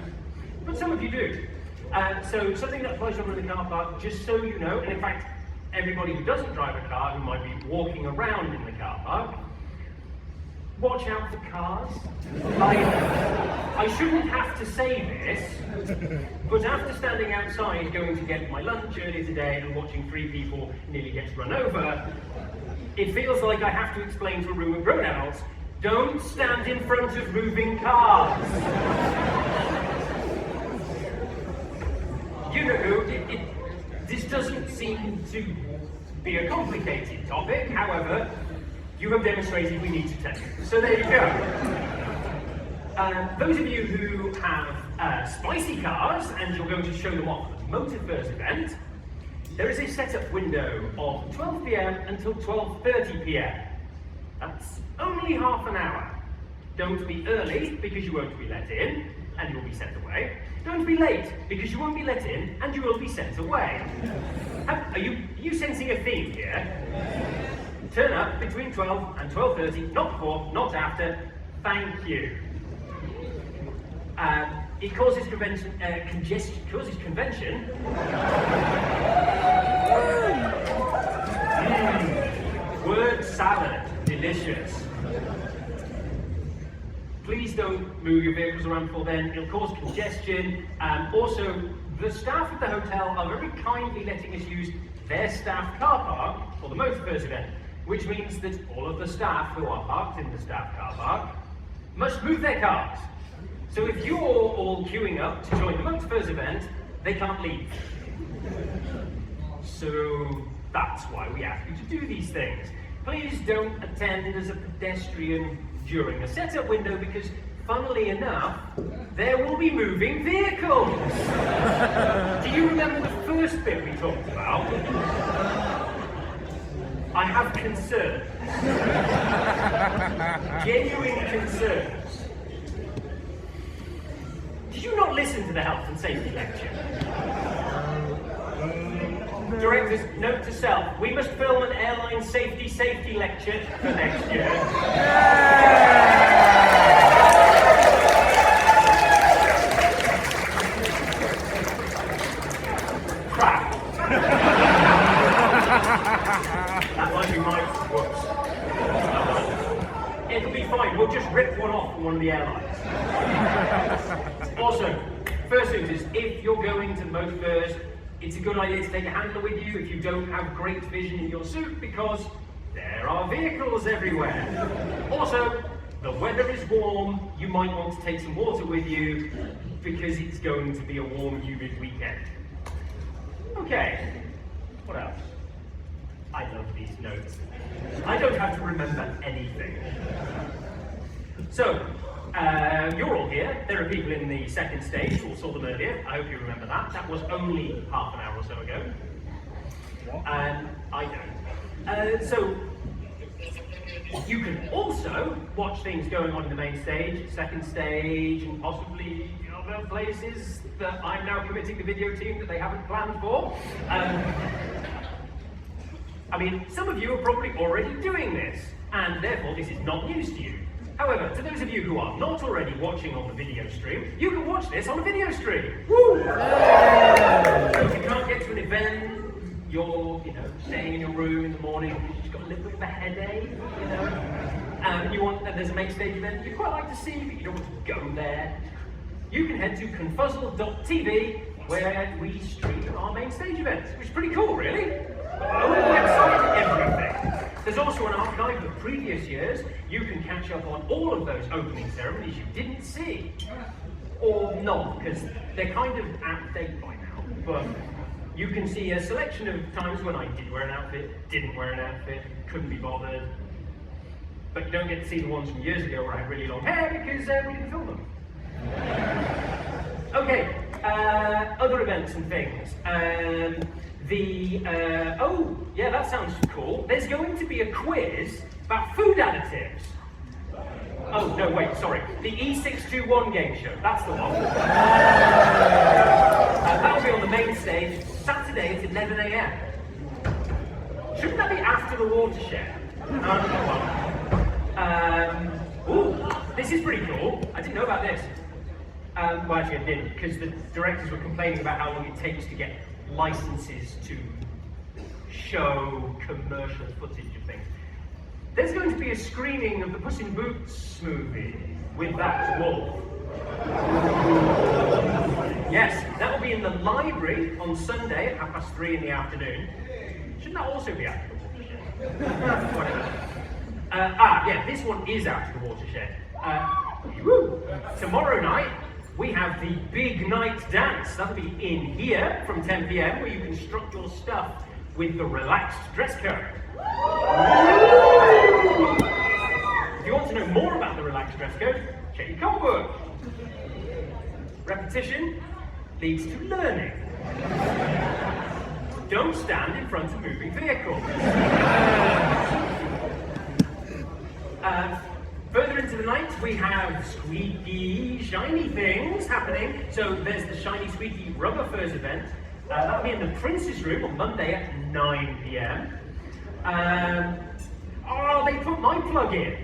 but some of you do. So something that applies over in the car park, just so you know, and in fact, everybody who doesn't drive a car, who might be walking around in the car park, watch out for cars. I shouldn't have to say this, but after standing outside going to get my lunch earlier today and watching 3 people nearly get run over, it feels like I have to explain to a room of grown adults, don't stand in front of moving cars. This doesn't seem to be a complicated topic, however, you have demonstrated we need to take it. So there you go. Those of you who have spicy cars and you're going to show them off at the Motorverse event, there is a setup window of 12 PM until 12:30 PM. That's only half an hour. Don't be early because you won't be let in, and you will be sent away. Don't be late, because you won't be let in, and you will be sent away. Are you sensing a theme here? Turn up between 12 and 12:30, not before, not after. Thank you. It causes convention. Word salad, delicious. Please don't move your vehicles around before then, it'll cause congestion. Also, the staff of the hotel are very kindly letting us use their staff car park for the MotorFuzz event, which means that all of the staff who are parked in the staff car park must move their cars. So if you're all queuing up to join the MotorFuzz event, they can't leave. So that's why we ask you to do these things. Please don't attend as a pedestrian during a setup window because, funnily enough, there will be moving vehicles. Do you remember the first bit we talked about? I have concerns. Genuine concerns. Did you not listen to the health and safety lecture? Directors, note to self, we must film an airline safety lecture for next year. Crap. That might be my whoops. It'll be fine, we'll just rip one off from one of the airlines. Also, first thing is, if you're going to the MotorFuzz, it's a good idea to take a handler with you if you don't have great vision in your suit because there are vehicles everywhere. Also, the weather is warm, you might want to take some water with you because it's going to be a warm, humid weekend. Okay, what else? I love these notes. I don't have to remember anything. So, you're all here. There are people in the second stage who saw them earlier. I hope you remember that. That was only half an hour or so ago. I don't. So, you can also watch things going on in the main stage, second stage, and possibly other places that I'm now committing the video team that they haven't planned for. I mean, some of you are probably already doing this, and therefore this is not news to you. However, to those of you who are not already watching on the video stream, you can watch this on the video stream. Woo! So if you can't get to an event, you're, staying in your room in the morning, you've got a little bit of a headache, and there's a main stage event you'd quite like to see, but you don't want to go there. You can head to ConFuzzled.tv, where we stream our main stage events, which is pretty cool, really. On the website, everything. There's also an archive of previous years. You can catch up on all of those opening ceremonies you didn't see. Or not, because they're kind of out of date by now. But you can see a selection of times when I did wear an outfit, didn't wear an outfit, couldn't be bothered. But you don't get to see the ones from years ago where I had really long hair because we didn't film them. Okay, other events and things. Oh, yeah, that sounds cool. There's going to be a quiz about food additives. Oh, no, wait, sorry. The E621 game show, that's the one. That'll be on the main stage Saturday at 11 AM. Shouldn't that be after the watershed? Ooh, this is pretty cool. I didn't know about this. Well, actually I did, because the directors were complaining about how long it takes to get licenses to show commercial footage of things. There's going to be a screening of the Puss in Boots movie with that wolf. Yes, that will be in the library on Sunday at 3:30 in the afternoon. Shouldn't that also be after the watershed? Whatever. Yeah, this one is after the watershed. Tomorrow night, we have the Big Night Dance. That'll be in here from 10 PM, where you can strut your stuff with the relaxed dress code. If you want to know more about the relaxed dress code, check your code book. Repetition leads to learning. Don't stand in front of moving vehicles. Further into the night, we have squeaky, shiny things happening. So there's the Shiny Squeaky Rubber Furs event. That'll be in the Prince's Room on Monday at 9 p.m. Oh, they put my plug in.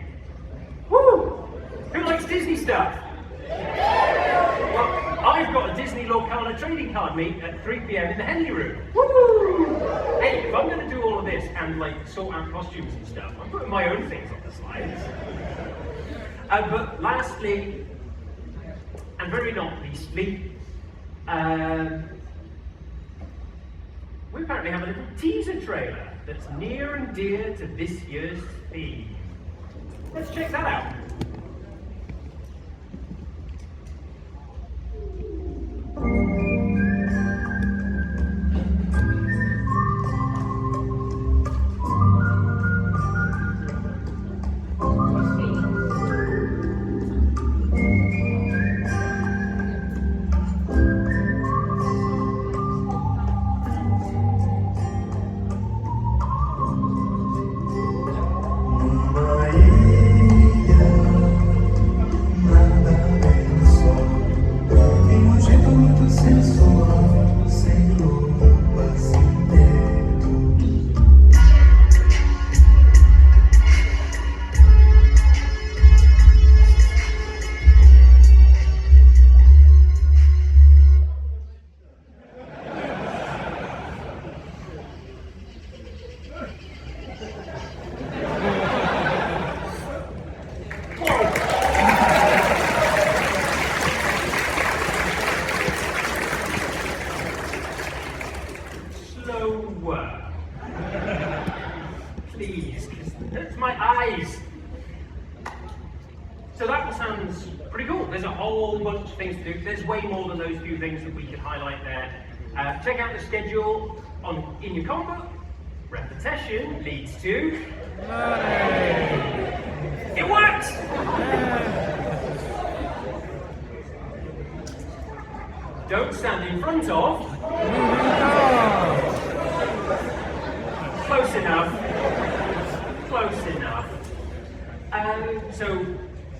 Woo! Who likes Disney stuff? Well, I've got a Disney Lorcana trading card meet at 3 p.m. in the Henley Room. Woo! Hey, if I'm going to do all of this and like sort out costumes and stuff, I'm putting my own things on the slides. But lastly, and very not leastly, we apparently have a little teaser trailer that's near and dear to this year's theme. Let's check that out. Please, it's my eyes. So that sounds pretty cool. There's a whole bunch of things to do. There's way more than those few things that we could highlight there. Check out the schedule in your comic book. Repetition leads to money. It worked! Don't stand in front of. Close enough. Close enough. So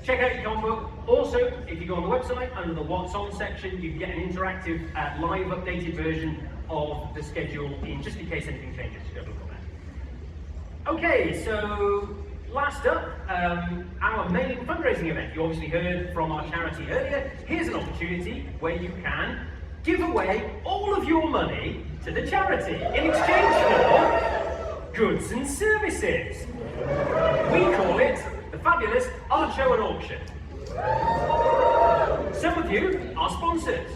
check out your comic book. Also, if you go on the website, under the What's On section, you can get an interactive, live updated version of the schedule just in case anything changes. You have a look on that. Okay, so last up, our main fundraising event. You obviously heard from our charity earlier. Here's an opportunity where you can give away all of your money to the charity in exchange for goods and services. We call it the fabulous Art Show and Auction. Some of you are sponsors.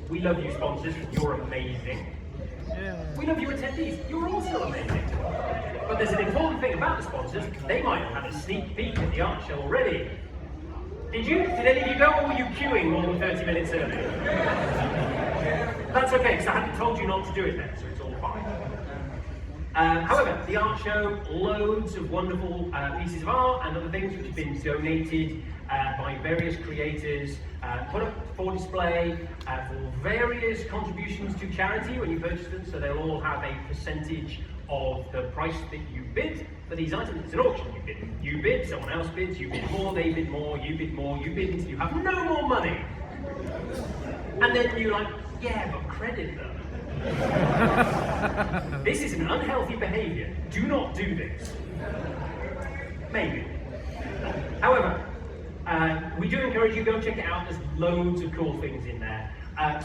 We love you sponsors, you're amazing. We love you attendees, you're also amazing. But there's an important thing about the sponsors, they might have had a sneak peek at the art show already. Did you? Did any of you go, or were you queuing more than 30 minutes early? That's okay, because I hadn't told you not to do it then, so it's all fine. However, the art show, loads of wonderful pieces of art and other things which have been donated by various creators, put up for display for various contributions to charity when you purchase them, so they'll all have a percentage of the price that you bid for these items. It's an auction. You bid, someone else bids, you bid more, they bid more, you bid until you have no more money. And then you're like, yeah, but credit them. This is an unhealthy behavior. Do not do this. Maybe. However, we do encourage you to go check it out. There's loads of cool things in there.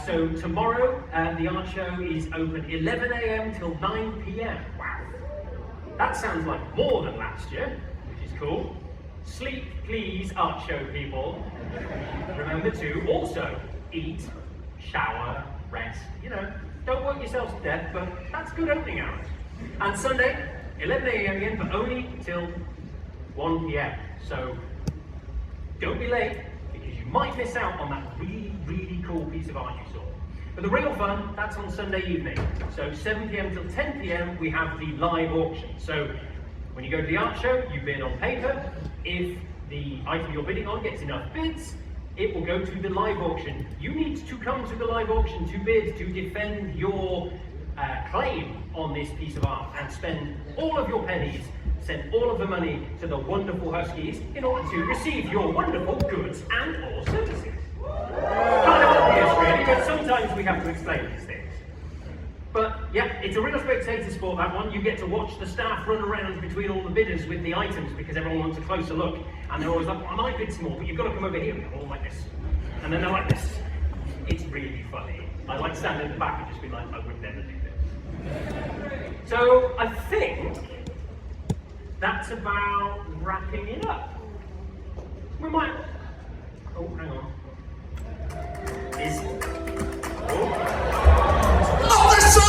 So tomorrow, the art show is open 11 a.m. till 9 p.m. Wow. That sounds like more than last year, which is cool. Sleep, please, art show people. Remember to also eat, shower, rest. You know, don't work yourselves to death, but that's good opening hours. And Sunday, 11 a.m. again, but only till 1 p.m. So don't be late, because you might miss out on that really, really cool piece of art you saw. But the real fun, that's on Sunday evening. So 7 p.m. till 10 p.m. we have the live auction. So when you go to the art show, you bid on paper. If the item you're bidding on gets enough bids, it will go to the live auction. You need to come to the live auction to bid, to defend your claim on this piece of art and spend all of your pennies send all of the money to the wonderful Huskies in order to receive your wonderful goods and or services. Kind of obvious really, but sometimes we have to explain these things. But yeah, it's a real spectator sport, that one. You get to watch the staff run around between all the bidders with the items because everyone wants a closer look. And they're always like, I might bid small, but you've got to come over here. And they're all like this. And then they're like this. It's really funny. I like standing at the back and just be like, I would never do this. So I think that's about wrapping it up. We might... Oh, hang on. So,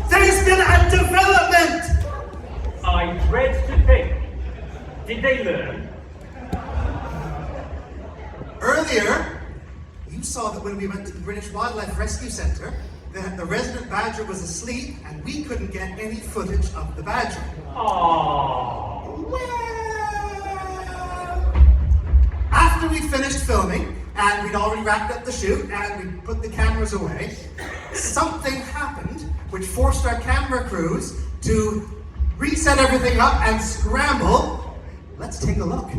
there's been a development! I dread to think. Did they learn? Earlier, you saw that when we went to the British Wildlife Rescue Centre, that the resident badger was asleep and we couldn't get any footage of the badger. Aww. Well, after we finished filming, and we'd already wrapped up the shoot, and we put the cameras away, something happened which forced our camera crews to reset everything up and scramble. Let's take a look.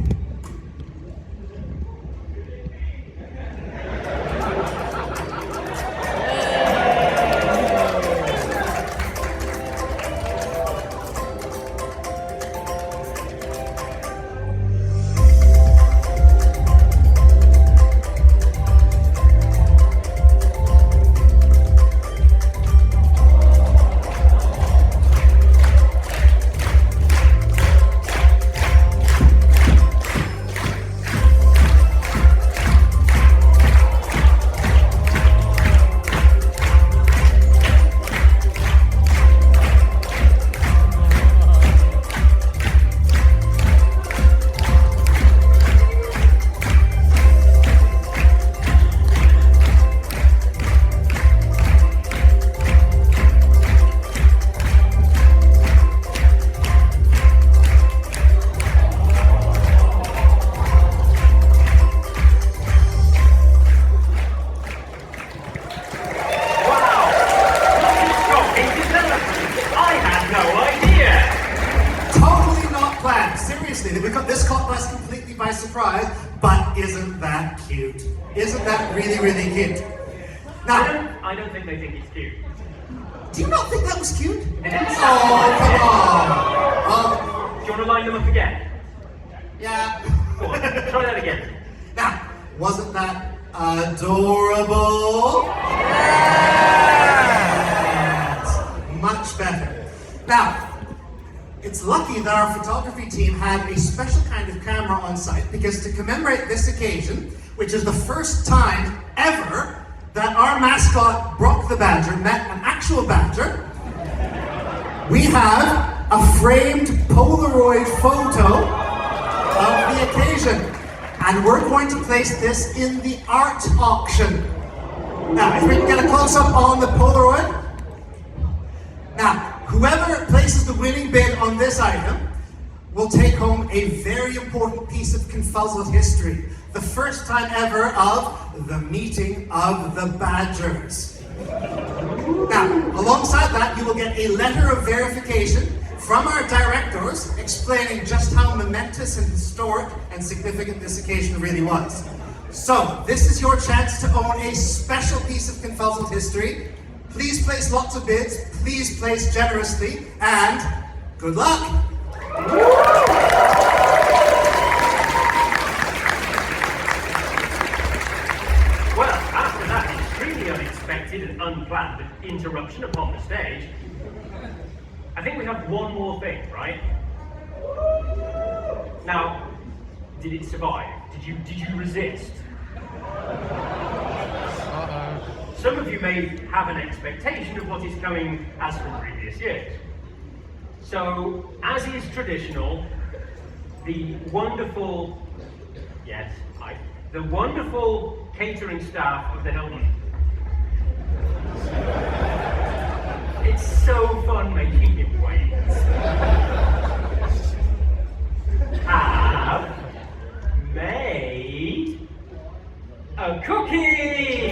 This caught us completely by surprise, but isn't that cute? Isn't that really, really cute? Now, I don't think they think it's cute. Do you not think that was cute? It is. Oh, come on. Do you want to line them up again? Yeah. Go on, try that again. Now, wasn't that adorable? Yes. Much better. Now, it's lucky that our photography team had a special kind of camera on site, because to commemorate this occasion, which is the first time ever that our mascot Brok the Badger met an actual badger, we have a framed Polaroid photo of the occasion, and we're going to place this in the art auction. Now, if we can get a close-up on the Polaroid. Now, whoever places the winning bid on this item will take home a very important piece of ConFuzzled history. The first time ever of the meeting of the Badgers. Now, alongside that, you will get a letter of verification from our directors explaining just how momentous and historic and significant this occasion really was. So, this is your chance to own a special piece of ConFuzzled history. Please place lots of bids, please place generously, and good luck! Well, after that extremely unexpected and unplanned interruption upon the stage, I think we have one more thing, right? Now, did it survive? Did you resist? Some of you may have an expectation of what is coming as from previous years. So, as is traditional, the wonderful catering staff of the Helmet. It's so fun making him wait. Have made a cookie!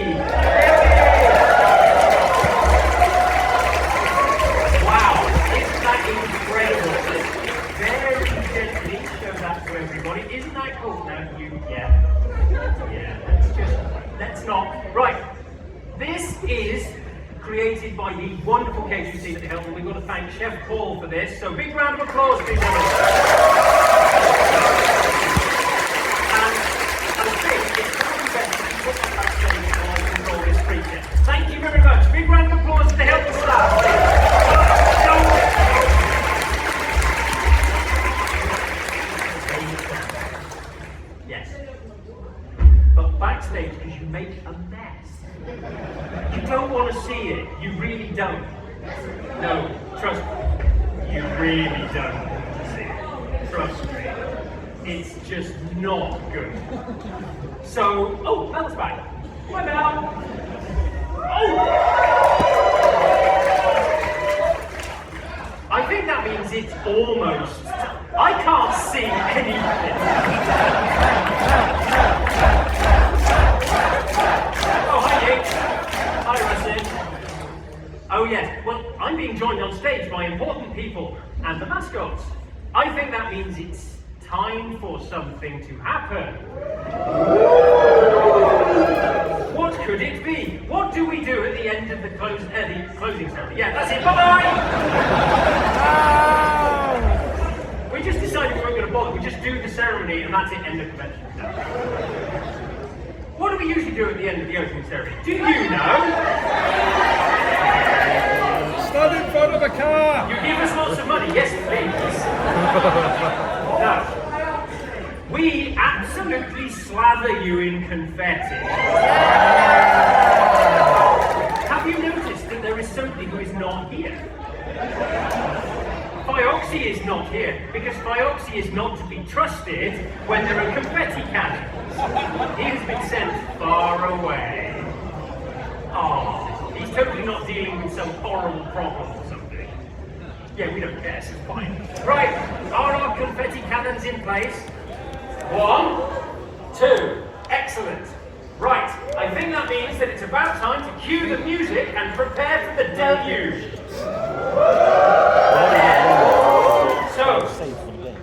Wow, isn't that incredible? by the wonderful catering team at the Hilton. We've got to thank Chef Paul for this, so big round of applause, please, everyone. And I think it's probably best if you put that backstage while I control this creature. Thank you very much. Big round of applause to the Hilton staff. Yes. But backstage, because you make a mess. You don't want to see it. You really don't. No, trust me. You really don't want to see it. Trust me. It's just not good. So, oh, Belle's back. Hi, Belle. Oh! I think that means it's almost. I can't see anything. Oh, hi, Nick. Hi, Rustin. Oh, yes. Well, I'm being joined on stage by important people and the mascots. I think that means it's time for something to happen. What could it be? What do we do at the end of the closing ceremony? Yeah, that's it. Bye-bye! We just decided we weren't going to bother. We just do the ceremony and that's it. End of convention. No. What do we usually do at the end of the opening ceremony? Do you know? Stand in front of a car! You give us lots of money, yes please. No. We absolutely slather you in confetti. Have you noticed that there is somebody who is not here? Fioxy is not here, because Fioxy is not to be trusted when there are confetti cannons. He has been sent far away. Oh, he's totally not dealing with some horrible problem or something. Yeah, we don't care, so it's fine. Right, are our confetti cannons in place? 1, 2, excellent. Right, I think that means that it's about time to cue the music and prepare for the deluge. So,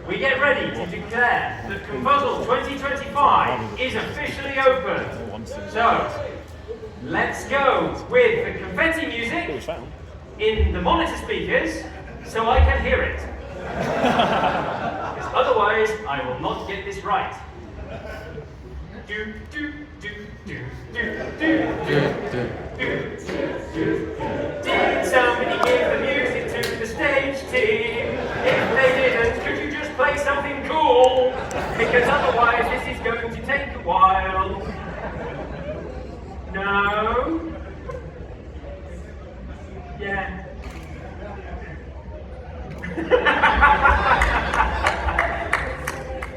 we get ready to declare that ConFuzzled 2025 is officially open. So, let's go with the confetti music in the monitor speakers so I can hear it. Because otherwise, I will not get this right. Do, do, do, do, do, do, do, do, do. Did somebody give the music to the stage team? If they didn't, could you just play something cool? Because otherwise, this is going to take a while. No? Yeah.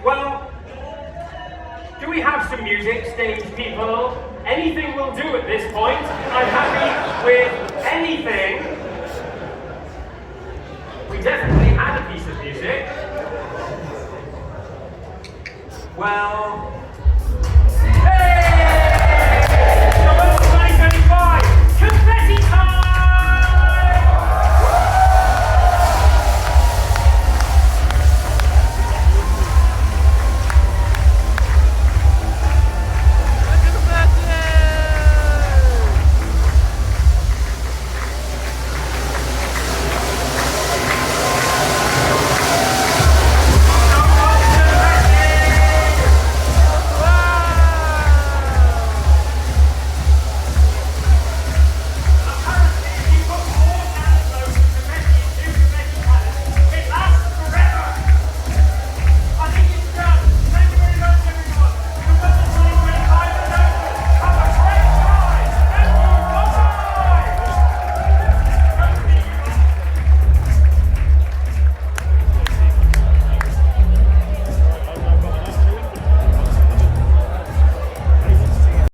Well, do we have some music, stage people? Anything will do at this point. I'm happy with anything. We definitely had a piece of music. Well,